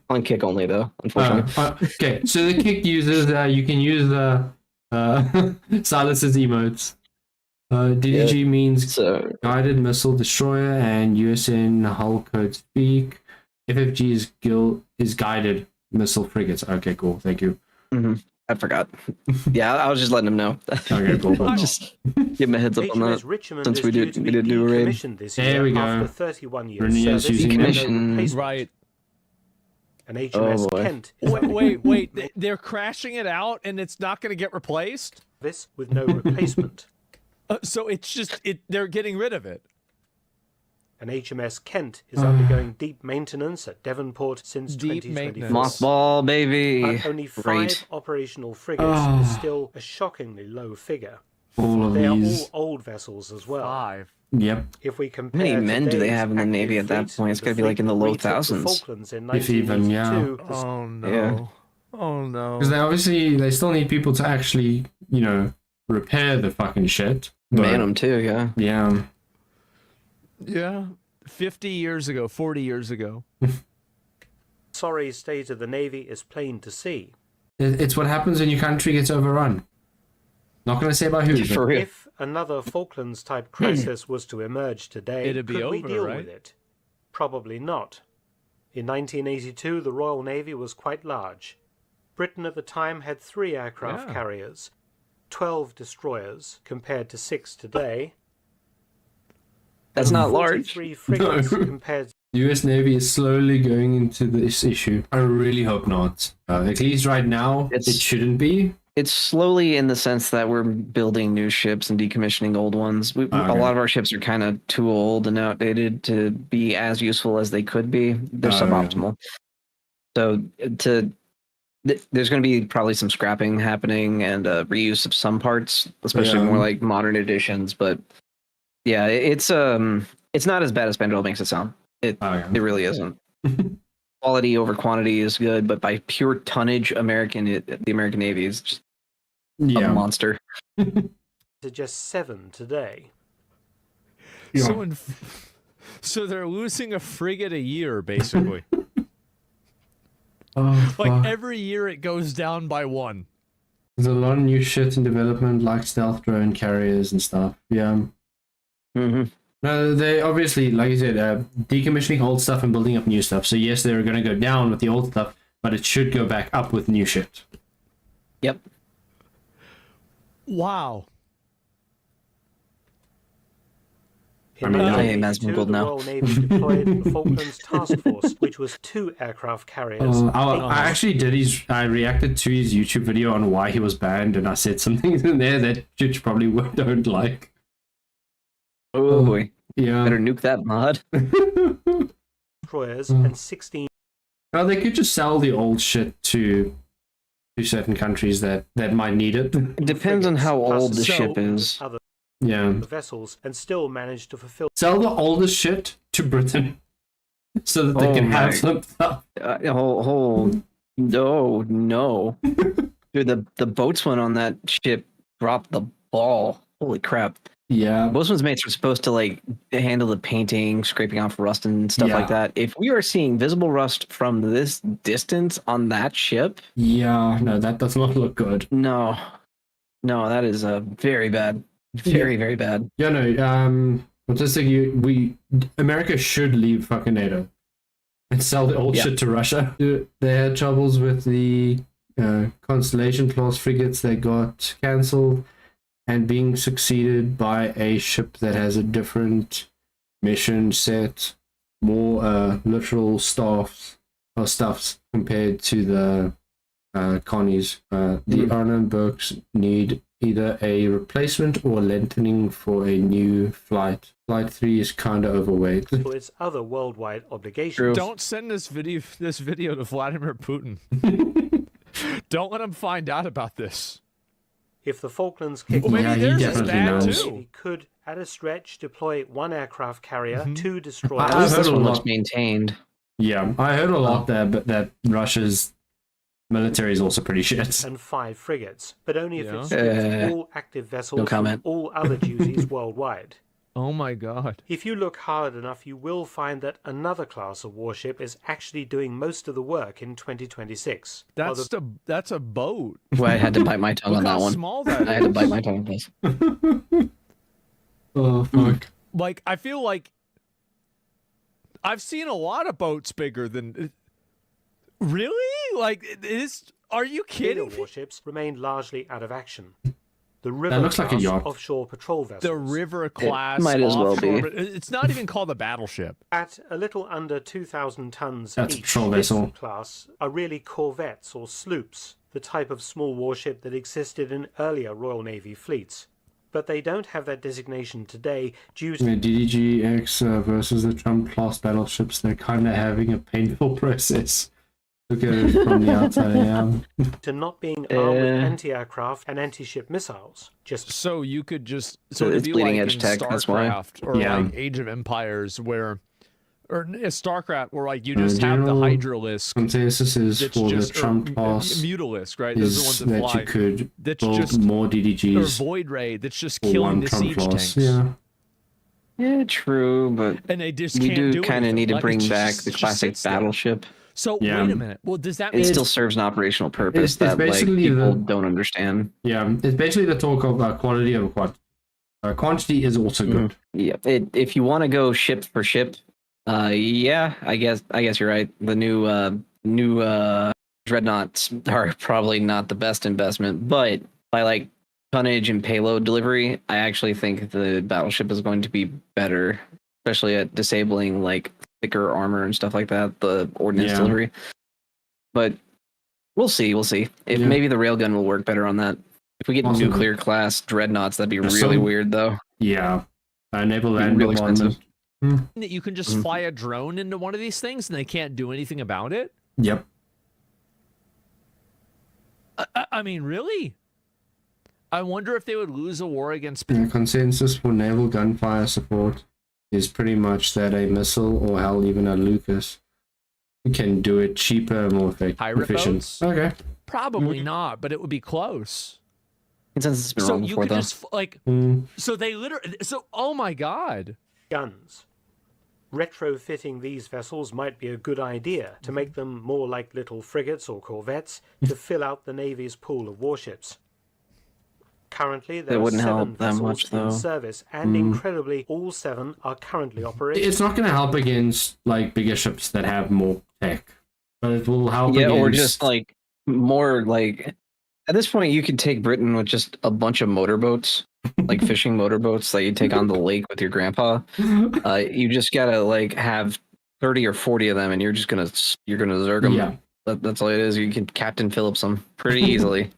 S5: On kick only though, unfortunately.
S2: Okay, so the kick users, you can use the Silas's emotes. DDG means
S5: So
S2: guided missile destroyer, and USN hull code speak. FFG is guided missile frigates. Okay, cool. Thank you.
S5: I forgot. Yeah, I was just letting him know.
S2: Okay, cool.
S5: Just give him a heads up on
S4: HMS
S5: that.
S4: Richmond
S5: since
S4: is
S5: we
S4: due
S5: did-
S4: to
S5: we
S4: be
S5: did do a raid.
S4: decommissioned this
S2: There
S4: year
S2: we go.
S4: after 31 years
S2: Bruni is
S4: service
S2: using
S4: and no
S5: decommission.
S4: replacement.
S3: Right.
S4: An HMS
S5: boy.
S4: Kent is
S3: Wait. They're crashing it out, and it's not going to get replaced.
S4: this with no replacement.
S3: So it's just they're getting rid of it.
S4: An HMS Kent is undergoing deep maintenance at Devonport since
S3: Deep
S4: 2024.
S3: maintenance.
S5: Mothball, baby.
S4: Only 5
S5: Great.
S4: operational frigates is still a shockingly low figure.
S2: All of
S4: They are
S2: these.
S4: all old vessels as well.
S3: 5.
S2: Yep.
S4: If we
S5: How
S4: compare
S5: many men do they
S4: today's
S5: have in the
S4: active
S5: Navy at that
S4: fleet
S5: point? It's
S4: with
S5: gotta
S4: the
S5: be like in the
S4: fleet
S5: low
S4: we took the
S5: thousands.
S4: Falklands in
S2: If even, yeah.
S4: 1982, the
S3: Oh no.
S5: Yeah.
S3: Oh no.
S2: Because they still need people to actually, repair the fucking shit. But,
S5: Man, them too, yeah.
S2: Yeah.
S3: Yeah. 50 years ago, 40 years ago.
S4: sorry state of the Navy is plain to see.
S2: It's what happens when your country gets overrun. Not going to say by who.
S5: For
S2: But
S5: real.
S4: If another Falklands-type crisis was to emerge today,
S3: It'd be
S4: could we
S3: over,
S4: deal
S3: right?
S4: with it? Probably not. In 1982, the Royal Navy was quite large. Britain at the time had 3 aircraft
S3: Yeah.
S4: carriers, 12 destroyers, compared to 6 today.
S5: That's not large.
S4: 43 frigates
S2: No.
S4: compared
S2: US Navy is slowly going into this issue. I really hope not. At least right now,
S5: It's-
S2: it shouldn't be.
S5: It's slowly in the sense that we're building new ships and decommissioning old ones. A
S2: Okay.
S5: lot of our ships are kind of too old and outdated to be as useful as they could be. They're
S2: Okay.
S5: suboptimal. So there's going to be probably some scrapping happening and reuse of some parts, especially
S2: Yeah.
S5: more like modern editions. But yeah, it's not as bad as Benadryl makes it sound. It
S2: Okay.
S5: really isn't. Quality over quantity is good, but by pure tonnage, the American Navy is just a
S2: Yeah.
S5: monster.
S4: to just 7 today.
S2: Yeah.
S3: So they're losing a frigate a year, basically.
S2: Oh,
S3: Like
S2: fuck.
S3: every year it goes down by 1.
S2: There's a lot of new shit in development, like stealth drone carriers and stuff. Yeah.
S5: Mm-hmm.
S2: No, they obviously, like you said, decommissioning old stuff and building up new stuff. So yes, they're going to go down with the old stuff, but it should go back up with new shit.
S5: Yep.
S3: Wow.
S4: In
S2: I mean,
S5: I am
S4: 1982,
S5: Asmongold
S4: the
S5: now.
S4: Royal Navy deployed the Falklands Task Force, which was 2 aircraft carriers.
S2: I actually did I reacted to his YouTube video on why he was banned, and I said some things in there that you probably don't like.
S5: Oh boy.
S2: Yeah.
S5: Better nuke that mod.
S4: destroyers and 16
S2: Well, they could just sell the old shit to certain countries that might need it.
S5: It depends on how
S4: frigates,
S5: old the
S4: plus
S5: ship is.
S4: other
S2: Yeah.
S4: vessels, and still managed to fulfill
S2: Sell the oldest shit to Britain so that they
S5: Oh
S2: can have
S5: my-
S2: some stuff.
S5: No. Dude, the boatswain on that ship dropped the ball. Holy crap.
S2: Yeah.
S5: Boatswain's mates are supposed to like handle the painting, scraping off rust and stuff
S2: Yeah.
S5: like that. If we are seeing visible rust from this distance on that ship,
S2: Yeah. No, that does not look good.
S5: no, that is very bad. Very bad.
S2: Yeah, no, America should leave fucking NATO and sell the old
S5: Yeah.
S2: shit to Russia. They had troubles with the Constellation class frigates that got cancelled and being succeeded by a ship that has a different mission set, more literal stuffs compared to the Connies. The Arnhem Burks need either a replacement or lengthening for a new flight. Flight 3 is kind of overweight.
S4: For its other worldwide obligations.
S3: Don't send this video to Vladimir Putin. Don't let him find out about this.
S4: If the Falklands kick
S3: Well, maybe
S2: Yeah, he
S3: theirs is
S2: definitely
S3: bad
S2: knows.
S3: too.
S4: He could, at a stretch, deploy 1 aircraft carrier, 2
S5: At
S4: destroyers,
S2: I've
S5: least
S2: heard
S5: this
S2: a
S5: one
S2: lot.
S5: looks maintained.
S2: Yeah, I heard a lot there, but that Russia's military is also pretty shit.
S4: and 5 frigates, but only if
S3: Yeah.
S4: it strips all active
S5: no
S4: vessels from
S5: comment.
S4: all other duties worldwide.
S3: Oh my god.
S4: If you look hard enough, you will find that another class of warship is actually doing most of the work in 2026. while the
S3: That's a boat.
S5: Well, I had to bite my tongue
S3: Look
S5: on that
S3: how
S5: one.
S3: small that
S5: I had to
S3: is.
S5: bite my tongue on this.
S2: Oh, fuck.
S3: Like, I feel like I've seen a lot of boats bigger than. Really? Like, are you
S4: bigger
S3: kidding me?
S4: warships remain largely out of action. The river
S2: looks like a
S4: class
S2: yacht.
S4: offshore patrol vessels.
S3: The river class.
S5: might as well
S3: offshore,
S5: be.
S3: but it's not even called a battleship.
S4: At a little under 2,000 tons
S2: That's a
S4: each,
S2: patrol
S4: this
S2: vessel.
S4: class are really corvettes or sloops, the type of small warship that existed in earlier Royal Navy fleets. But they don't have that designation today due to
S2: The DDGX versus the Trump class battleships, they're kind of having a painful process. Look at it from the outside, yeah.
S4: not being armed with
S5: Uh.
S4: anti-aircraft and anti-ship missiles. Just
S3: So you could just
S5: So
S3: it'd
S5: it's
S3: be
S5: bleeding
S3: like
S5: edge
S3: in
S5: tech, that's why.
S3: StarCraft or
S2: Yeah.
S3: like Age of Empires where, or StarCraft where like you just have the
S2: general
S3: Hydralisk
S2: Consensus is
S3: that's
S2: for the
S3: just
S2: Trump class
S3: Mutalisk, right? Those are the
S2: is
S3: ones
S2: that
S3: that fly.
S2: you could
S3: That's
S2: build
S3: just
S2: more
S3: or
S2: DDGs
S3: Void Ray that's just
S2: for
S3: killing
S2: one
S3: the
S2: Trump
S3: siege
S2: class.
S3: tanks.
S2: Yeah.
S5: Yeah, true, but
S3: And they just
S5: we
S3: can't
S5: do
S3: do
S5: kind of
S3: anything.
S5: need to
S3: Like,
S5: bring
S3: it
S5: back
S3: just-
S5: the
S3: it just
S5: classic
S3: sits there.
S5: battleship.
S3: So
S2: Yeah.
S3: wait a minute. Well, does that
S5: It
S3: mean
S5: still serves an operational purpose
S2: it's
S5: that like
S2: basically
S5: people
S2: the-
S5: don't understand.
S2: Yeah, it's basically the talk of quality over quantity. Quantity is also good.
S5: Yeah, if you want to go ship for ship, yeah, I guess you're right. The new dreadnoughts are probably not the best investment, but by like tonnage and payload delivery, I actually think the battleship is going to be better, especially at disabling like thicker armor and stuff like that. The ordnance
S2: Yeah.
S5: delivery, but we'll see. We'll see if
S2: Yeah.
S5: maybe the railgun will work better on that. If we get
S2: Possibly.
S5: nuclear class dreadnoughts, that'd be
S2: There's
S5: really
S2: some-
S5: weird though.
S2: Yeah. Naval
S5: Be
S2: land
S5: real
S2: bombardment.
S5: expensive.
S3: that you can just
S5: Mhm.
S3: fly a drone into one of these things and they can't do anything about it?
S2: Yep.
S3: I mean, really? I wonder if they would lose a war against.
S2: The consensus for naval gunfire support is pretty much that a missile or hell even a Lucas can do it cheaper, more
S3: Pirate
S2: efficient.
S3: boats?
S2: Okay.
S3: Probably not, but it would be close.
S5: Consensus has been
S3: So
S5: wrong
S3: you
S5: before
S3: could
S5: though.
S3: just like.
S2: Mm.
S3: So they literally. So oh my god.
S4: guns. Retrofitting these vessels might be a good idea to make them more like little frigates or corvettes to fill out the Navy's pool of warships. Currently, there
S5: That
S4: are
S5: wouldn't
S4: 7
S5: help that
S4: vessels
S5: much,
S4: in
S5: though.
S4: service, and incredibly, all 7 are currently operating.
S2: It's not going to help against like bigger ships that have more tech, but it will help.
S5: Yeah, or
S2: against...
S5: just like more like at this point you could take Britain with just a bunch of motorboats, like fishing motorboats that you take on the lake with your grandpa. You just gotta like have 30 or 40 of them, and you're gonna zerg them.
S2: Yeah.
S5: That's all it is. You can Captain Phillips them pretty easily.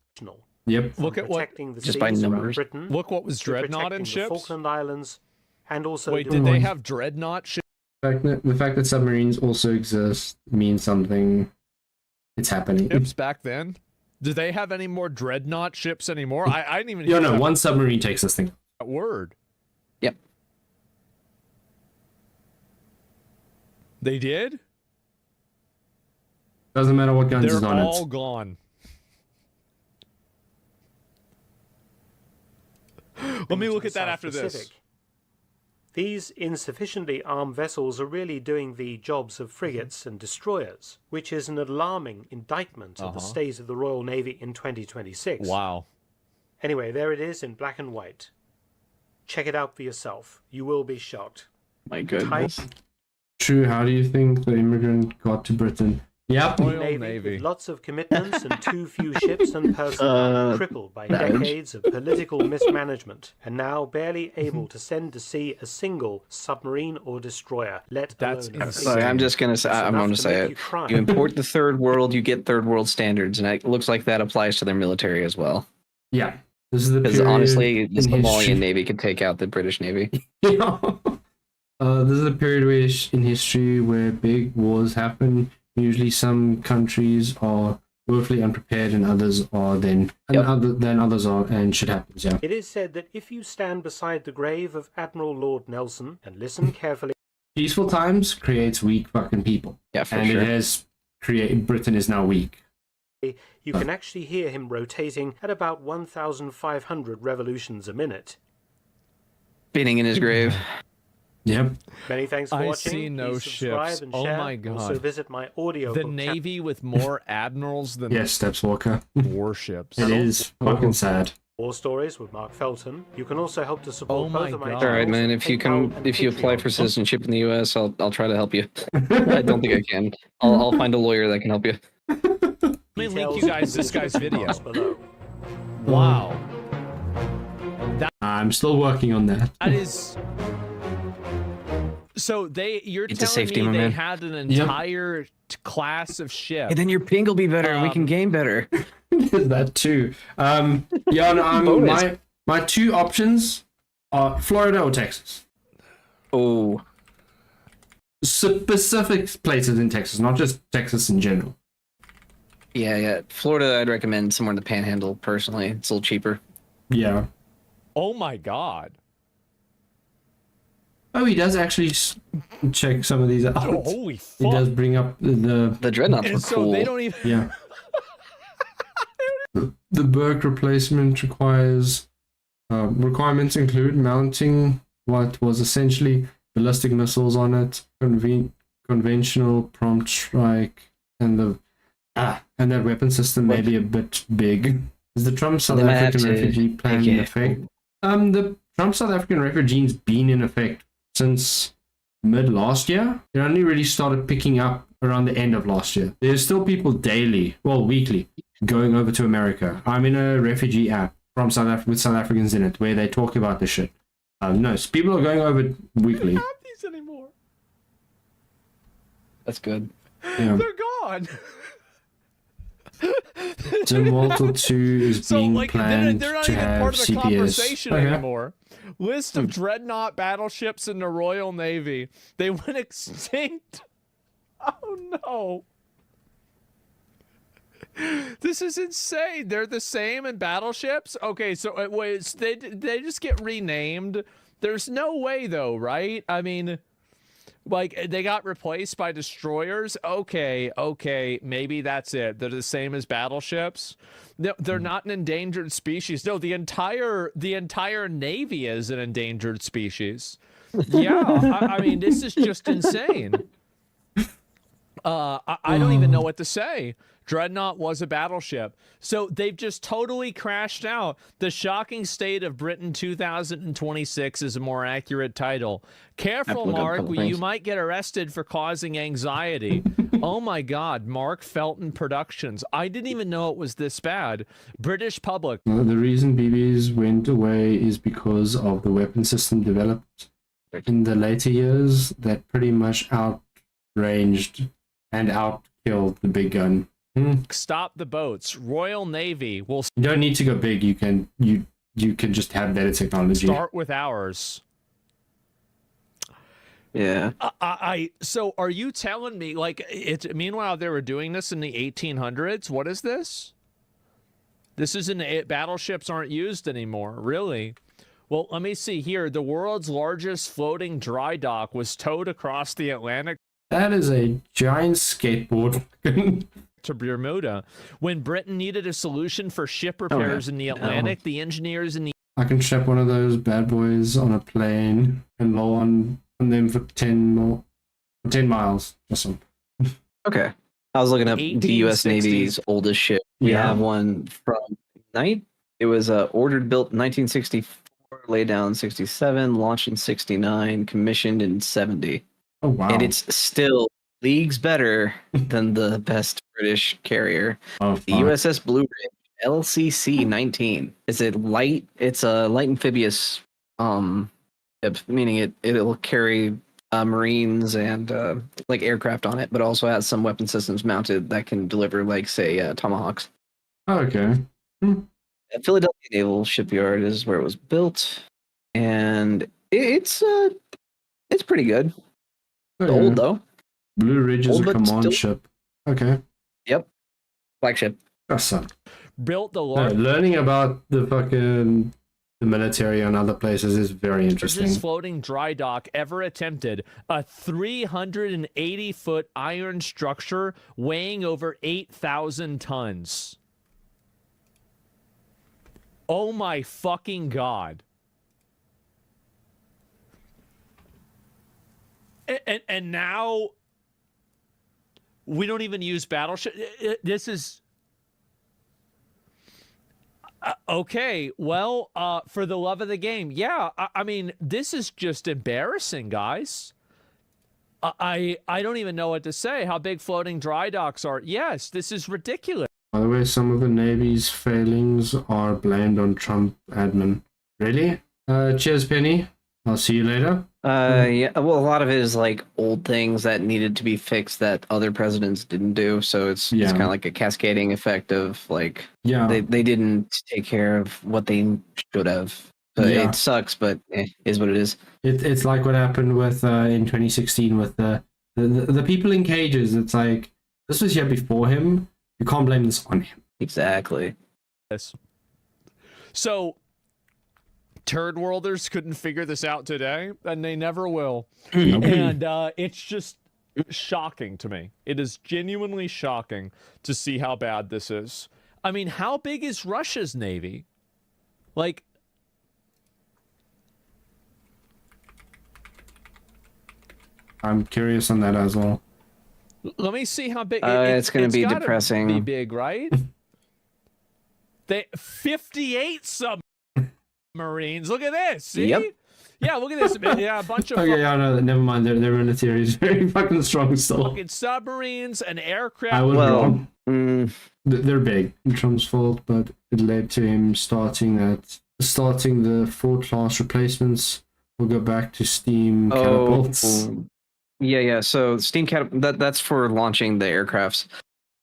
S2: Yep.
S4: From
S3: Look at what-
S4: protecting the
S5: just
S4: seas
S5: by
S4: around
S5: numbers.
S4: Britain,
S3: Look what was
S4: to
S3: dreadnought
S4: protecting
S3: in
S4: the
S3: ships.
S4: Falkland Islands, and also
S3: Wait,
S4: doing
S3: did they
S2: Mm.
S3: have dreadnought ships?
S2: The fact that submarines also exist means something. It's happening.
S3: Back then? Do they have any more dreadnought ships anymore? I didn't even
S2: Yeah,
S3: hear
S2: no,
S3: that
S2: one submarine takes this thing.
S3: word.
S5: Yep.
S3: They did?
S2: Doesn't matter what guns is
S3: They're
S2: on
S3: all
S2: it.
S3: gone. Let me
S4: to
S3: look
S4: the
S3: at that
S4: South
S3: after this.
S4: Pacific. These insufficiently armed vessels are really doing the jobs of frigates and destroyers, which is an alarming indictment of the state of the Royal Navy in 2026.
S3: Wow.
S4: Anyway, there it is in black and white. Check it out for yourself. You will be shocked.
S5: My goodness.
S2: True. How do you think the immigrant got to Britain? Yep.
S3: Royal
S4: Navy,
S3: Navy.
S4: with lots of commitments and too few ships and personnel, crippled by decades of political mismanagement, and now barely able to send to sea a single submarine or destroyer, let
S3: That's
S4: alone
S3: insane.
S5: Sorry, I'm just gonna say.
S4: It's
S5: I'm
S4: enough
S5: gonna
S4: to
S5: say
S4: make
S5: it.
S4: you cry.
S5: You import the third world, you get third world standards, and it looks like that applies to their military as well.
S2: Yeah. This is the
S5: Because
S2: period
S5: honestly, the
S2: in history.
S5: Somalian Navy could take out the British Navy.
S2: Yeah. This is a period in history where big wars happen. Usually, some countries are woefully unprepared, and others are others are, and shit happens. Yeah.
S4: It is said that if you stand beside the grave of Admiral Lord Nelson and listen carefully,
S2: Peaceful times creates weak fucking people,
S5: Yeah, for
S2: and
S5: sure.
S2: it has created. Britain is now weak.
S4: you can actually hear him rotating at about 1,500 revolutions a minute.
S5: Spinning in his grave.
S2: Yep.
S4: Many thanks for
S3: I
S4: watching.
S3: see no
S4: Please subscribe
S3: ships.
S4: and
S3: Oh
S4: share.
S3: my God.
S4: Also visit my audio
S3: The
S4: book
S3: Navy with more admirals than
S2: Yes, Steps Walker.
S3: warships.
S2: It is fucking sad.
S4: War Stories with Mark Felton. You can also help to support
S3: Oh my
S4: both of my
S3: God.
S4: channels.
S5: All right, man.
S4: at
S5: If you
S4: PayPal
S5: can,
S4: and
S5: if you apply
S4: Patreon.
S5: for citizenship in the U.S., I'll try to help you. I don't think I can. I'll find a lawyer that can help you.
S3: Let me link
S4: Details
S3: you guys this guy's
S4: in the
S3: video.
S4: box below.
S3: Wow.
S2: I'm still working on that.
S3: That is. So you're
S5: It's a
S3: telling
S5: safety,
S3: me
S5: my
S3: they
S5: man.
S3: had an entire class of ships.
S5: And then your ping will be better, and we can game better.
S2: That too. Yeah, no,
S5: Bonus.
S2: my two options are Florida or Texas.
S5: Oh,
S2: Specific places in Texas, not just Texas in general.
S5: yeah. Florida, I'd recommend somewhere in the Panhandle. Personally, it's a little cheaper.
S2: Yeah.
S3: Oh my God.
S2: Oh, he does actually check some of these out.
S3: Oh, holy
S2: He
S3: fuck.
S2: does bring up the
S5: The dreadnoughts were
S3: And so
S5: cool.
S3: they don't even.
S2: yeah. The Burke replacement requirements include mounting what was essentially ballistic missiles on it, conventional prompt strike, and that weapon system may be a bit big. Is the Trump South
S5: They might have
S2: African
S5: to
S2: refugee plan
S5: make
S2: in
S5: it-
S2: effect? The Trump South African refugee's been in effect since mid last year. It only really started picking up around the end of last year. There's still people weekly, going over to America. I'm in a refugee app from South Africa with South Africans in it where they talk about this shit. No, people are going over weekly.
S3: Have these anymore.
S5: That's good.
S2: Yeah.
S3: They're gone.
S2: Dim Walter 2 is
S3: So,
S2: being
S3: like,
S2: planned
S3: they're not
S2: to
S3: even
S2: have
S3: part of the
S2: CPS.
S3: conversation
S2: Okay.
S3: anymore. List of dreadnought battleships in the Royal Navy. They went extinct. Oh no. This is insane. They're the same in battleships? Okay, so wait, they just get renamed. There's no way though, right? I mean, like, they got replaced by destroyers. Okay, maybe that's it. They're the same as battleships. They're not an endangered species. No, the entire Navy is an endangered species. Yeah, I mean, this is just insane. I don't even know what to say. Dreadnought was a battleship. So they've just totally crashed out. The Shocking State of Britain 2026 is a more accurate title. Careful,
S5: look up a
S3: Mark,
S5: couple
S3: you
S5: things.
S3: might get arrested for causing anxiety. Oh my God, Mark Felton Productions. I didn't even know it was this bad. British public.
S2: The reason BBs went away is because of the weapon system developed in the later years that pretty much outranged and outkilled the big gun.
S3: Stop the boats. Royal Navy will
S2: You don't need to go big. You can just have better technology.
S3: start with ours.
S5: Yeah.
S3: So are you telling me, like, meanwhile they were doing this in the 1800s? What is this? This isn't battleships aren't used anymore, really? Well, let me see here. The world's largest floating dry dock was towed across the Atlantic
S2: That is a giant skateboard.
S3: to Bermuda. When Britain needed a solution for ship repairs in the Atlantic, the engineers in the
S2: I can strap one of those bad boys on a plane and low on them for 10 miles. Just some.
S5: Okay. I was looking up the U.S.
S3: 1860s.
S5: Navy's oldest ship. We
S2: Yeah.
S5: have one from night. It was ordered, built in 1964, laid down in 67, launched in 69, commissioned in 70.
S2: Oh wow!
S5: And it's still leagues better than the best British carrier.
S2: Oh,
S5: The USS Blue Ridge LCC 19. It's a light amphibious ship, meaning it'll carry Marines and like aircraft on it, but also has some weapon systems mounted that can deliver, like, say, Tomahawks.
S2: Okay.
S5: Philadelphia Naval Shipyard is where it was built, and it's pretty good. It's old though.
S2: Blue Ridge is
S5: Old,
S2: a
S5: but
S2: command
S5: still-
S2: ship. Okay.
S5: Yep, flagship.
S2: That's it.
S3: Built the
S2: No,
S3: largest
S2: learning about the military and other places is very interesting.
S3: floating dry dock ever attempted. A 380-foot iron structure weighing over 8,000 tons. Oh my fucking god. And now we don't even use battleship. This is okay. Well, for the love of the game, yeah. I mean, this is just embarrassing, guys. I don't even know what to say. How big floating dry docks are? Yes, this is ridiculous.
S2: By the way, some of the Navy's failings are blamed on Trump admin. Really? Cheers, Penny. I'll see you later.
S5: Yeah. Well, a lot of it is like old things that needed to be fixed that other presidents didn't do. So it's kind of like a cascading effect of like they didn't take care of what they should have. So it sucks, but is what it is.
S2: It's like what happened with in 2016 with the people in cages. It's like this was here before him. You can't blame this on him.
S5: Exactly.
S3: Yes. So turd worlders couldn't figure this out today, and they never will. And it's just shocking to me. It is genuinely shocking to see how bad this is. I mean, how big is Russia's navy? Like,
S2: I'm curious on that as well.
S3: let me see how big.
S5: It's going to be
S3: gotta
S5: depressing.
S3: Be big, right? 58 submarines. Look at this. See?
S5: Yep.
S3: Yeah, look at this. Yeah, a bunch of
S2: Okay, never mind. Their military is very fucking strong still.
S3: fucking submarines and aircraft.
S2: I was wrong.
S5: Mm,
S2: They're big. Trump's fault, but it led to him starting the Ford class replacements. We'll go back to steam catapults.
S5: yeah. So steam that's for launching the aircrafts.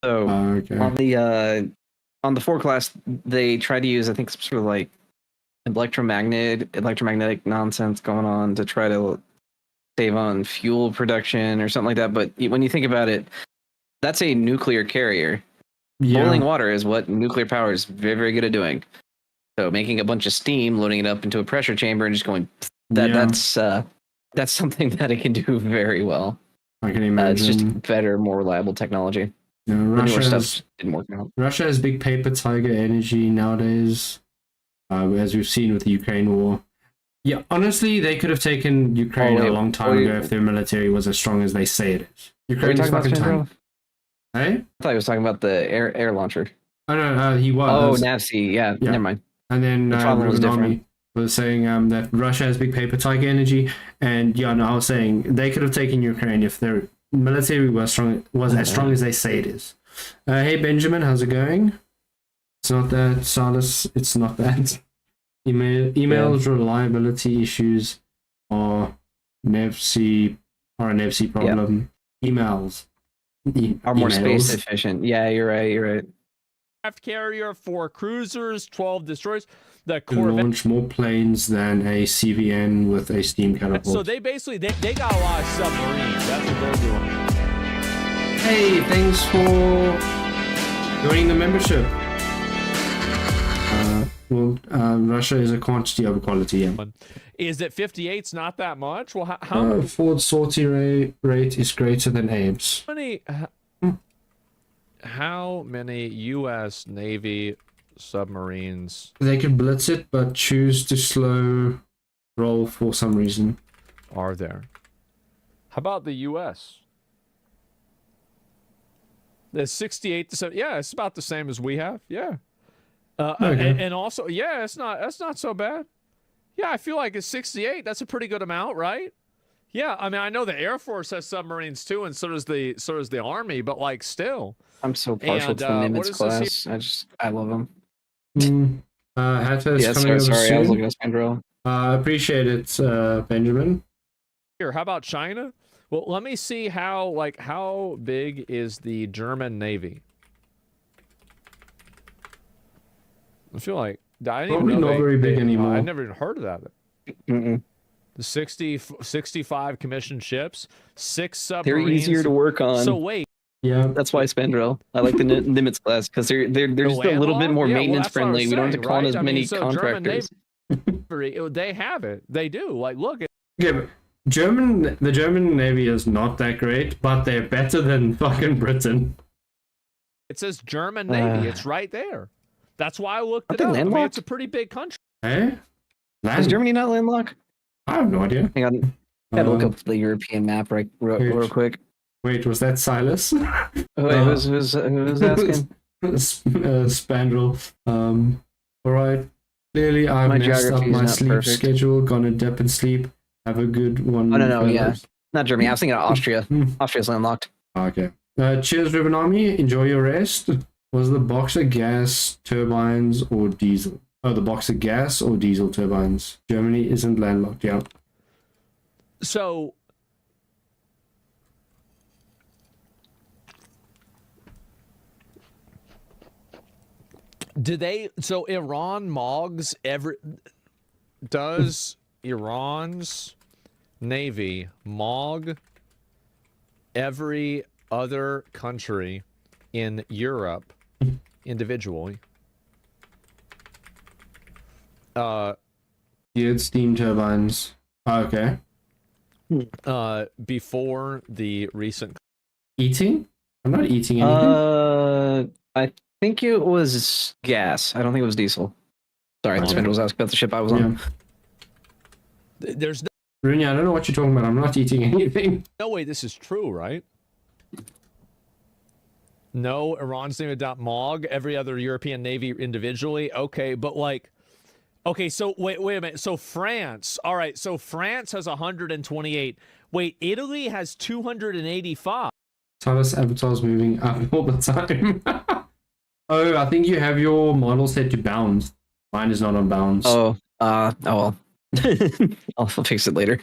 S5: So
S2: Okay.
S5: on the Ford class, they try to use, I think, some sort of like electromagnetic nonsense going on to try to save on fuel production or something like that. But when you think about it, that's a nuclear carrier. Boiling water is what nuclear power is very, very good at doing. So making a bunch of steam, loading it up into a pressure chamber, and just going that's something that it can do very well.
S2: I can imagine.
S5: It's just better, more reliable technology.
S2: Russia
S5: didn't work out.
S2: Russia has big paper tiger energy nowadays, as we've seen with the Ukraine war. Yeah, honestly, they could have taken Ukraine a long time ago if their military was as strong as they say it is. Ukraine is fucking tiny. Hey?
S5: I thought he was talking about the air launcher.
S2: Oh no, he was.
S5: Oh, NAVSEA. Yeah, never mind.
S2: And then
S5: was different.
S2: was saying that Russia has big paper tiger energy, and I was saying they could have taken Ukraine if their military was as strong as they say it is. Hey Benjamin, how's it going? It's not that, Silas. It's not that. Emails reliability issues are a NEVC problem. Emails
S5: Are more space efficient. Yeah, you're right.
S3: Aircraft carrier, 4 cruisers, 12 destroyers. The
S2: can
S3: Corvette.
S2: launch more planes than a CVN with a steam catapult.
S3: So they basically they got a lot of submarines. That's what they're doing.
S2: Hey, thanks for joining the membership. Russia is a quantity over quality. Yeah.
S3: Is it 58's not that much? Well, how
S2: Ford's sortie rate is greater than Abe's.
S3: many? How many U.S. Navy submarines
S2: They could blitz it, but choose to slow roll for some reason.
S3: are there? How about the U.S.? There's 68 to 7. Yeah, it's about the same as we have. Yeah.
S2: Okay.
S3: And also, that's not so bad. Yeah, I feel like it's 68. That's a pretty good amount, right? Yeah, I mean, I know the Air Force has submarines too, and so does the Army. But like, still,
S5: I'm so partial
S3: And,
S5: to the
S3: what
S5: Nimitz
S3: is this
S5: class. I love them.
S2: Hatta is
S5: Yeah,
S2: coming over
S5: sorry, I was looking
S2: soon.
S5: at Spandrel.
S2: Appreciate it, Benjamin.
S3: here. How about China? Well, let me see how big is the German Navy? I feel like I didn't
S2: Probably
S3: even know
S2: not very big anymore.
S3: I've never even heard of that.
S5: Mm-mm.
S3: The 65 commissioned ships, 6
S5: They're
S3: submarines.
S5: easier to work on.
S3: So wait,
S2: Yeah.
S5: That's why Spandrel. I like the Nimitz class because they're just a little bit
S3: landlocked?
S5: more
S3: Yeah, well,
S5: maintenance
S3: that's what I was
S5: friendly. We don't have to
S3: saying,
S5: call on
S3: right?
S5: as
S3: I mean,
S5: many
S3: so German
S5: contractors.
S3: Navy, they have it. They do. Like, look,
S2: Yeah, but the German Navy is not that great, but they're better than fucking Britain.
S3: it says German Navy. It's right there. That's why I looked
S5: Aren't
S3: it
S5: they
S3: up. I mean,
S5: landlocked?
S3: it's a pretty big country.
S2: Eh?
S5: Is
S2: Land?
S5: Germany not landlocked?
S2: I have no idea.
S5: Hang on. I gotta look
S2: Uh,
S5: up the European map real quick.
S2: Wait, was that Silas?
S5: Oh, wait, who's asking?
S2: Spandrel. All right. Clearly, I've
S5: My
S2: messed up
S5: geography is
S2: my
S5: not
S2: sleep
S5: perfect.
S2: schedule. Gonna dip and sleep. Have a good one.
S5: Oh, no, yeah.
S2: fellas.
S5: Not Germany. I was thinking of Austria.
S2: Hmm.
S5: Austria's landlocked.
S2: Okay. Cheers, Ribbon Army. Enjoy your rest. Was the boxer gas turbines or diesel? Oh, the boxer gas or diesel turbines. Germany isn't landlocked. Yeah.
S3: So, so Iran mogs does Iran's Navy mog every other country in Europe individually?
S2: Yeah, it's steam turbines. Okay.
S3: Before the recent.
S2: Eating? I'm not eating anything.
S5: I think it was gas. I don't think it was diesel. Sorry, the
S2: Okay.
S5: Spandrel was asking about the ship I was on.
S3: There's
S2: Rooney, I don't know what you're talking about. I'm not eating anything.
S3: no way this is true, right? No, Iran's Navy adopt MOG, every other European Navy individually. Okay, but like, okay, so wait a minute. So France, all right, so France has 128. Wait, Italy has 285.
S2: Silas Avatar's moving up all the time. Oh, I think you have your model set to bounds. Mine is not on bounds.
S5: Oh well. I'll fix it later.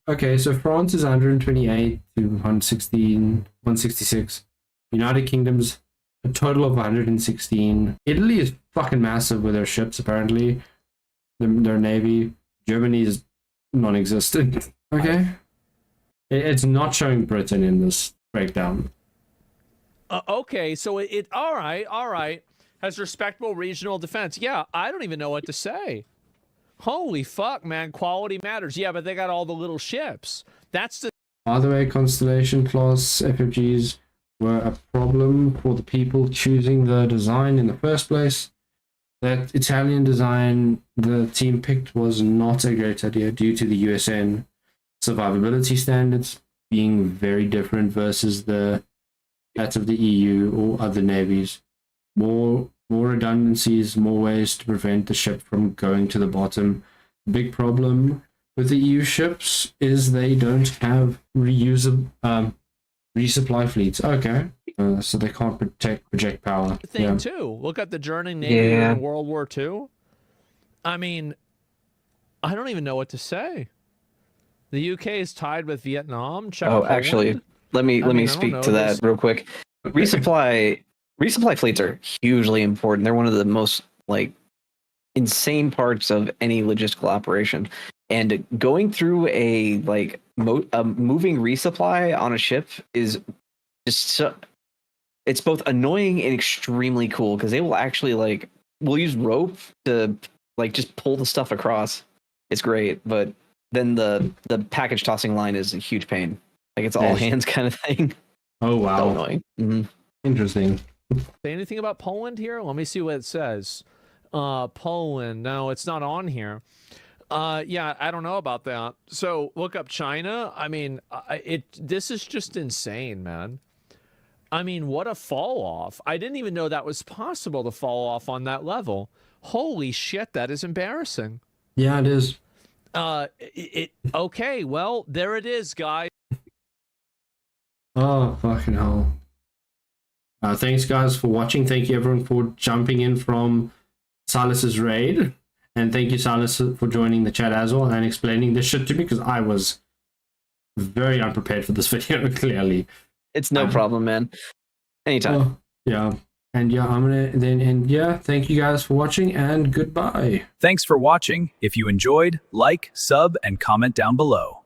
S2: Okay, so France is 128 to 116, 166. United Kingdom's a total of 116. Italy is fucking massive with their ships, apparently. Their navy. Germany is non-existent. Okay. It's not showing Britain in this breakdown.
S3: Okay, so it all right. Has respectable regional defense. Yeah, I don't even know what to say. Holy fuck, man, quality matters. Yeah, but they got all the little ships. That's the
S2: By the way, Constellation class FFGs were a problem for the people choosing the design in the first place. That Italian design the team picked was not a great idea due to the USN survivability standards being very different versus that of the EU or other navies. More redundancies, more ways to prevent the ship from going to the bottom. Big problem with the EU ships is they don't have resupply fleets. Okay, so they can't project power.
S3: thing too. Look at the German Navy in World War II. I mean, I don't even know what to say. The UK is tied with Vietnam. Czech Poland.
S5: Actually, let me speak to that real quick. Resupply fleets are hugely important. They're one of the most insane parts of any logistical operation. And going through a moving resupply on a ship is just it's both annoying and extremely cool because they will actually we'll use rope to just pull the stuff across. It's great, but then the package tossing line is a huge pain. It's all hands kind of thing.
S2: Oh wow,
S5: So annoying. Mm-hmm.
S2: Interesting.
S3: Say anything about Poland here? Let me see what it says. Poland. No, it's not on here. Yeah, I don't know about that. So look up China. I mean, this is just insane, man. I mean, what a fall off. I didn't even know that was possible to fall off on that level. Holy shit, that is embarrassing.
S2: Yeah, it is.
S3: Okay, well, there it is, guys.
S2: Oh, fucking hell. Thanks, guys, for watching. Thank you, everyone, for jumping in from Silas's raid. And thank you, Silas, for joining the chat as well and explaining this shit to me, because I was very unprepared for this video, clearly.
S5: It's no problem, man. Anytime.
S2: Yeah. And yeah, I'm gonna then and yeah, thank you guys for watching and goodbye.
S1: Thanks for watching. If you enjoyed, like, sub, and comment down below.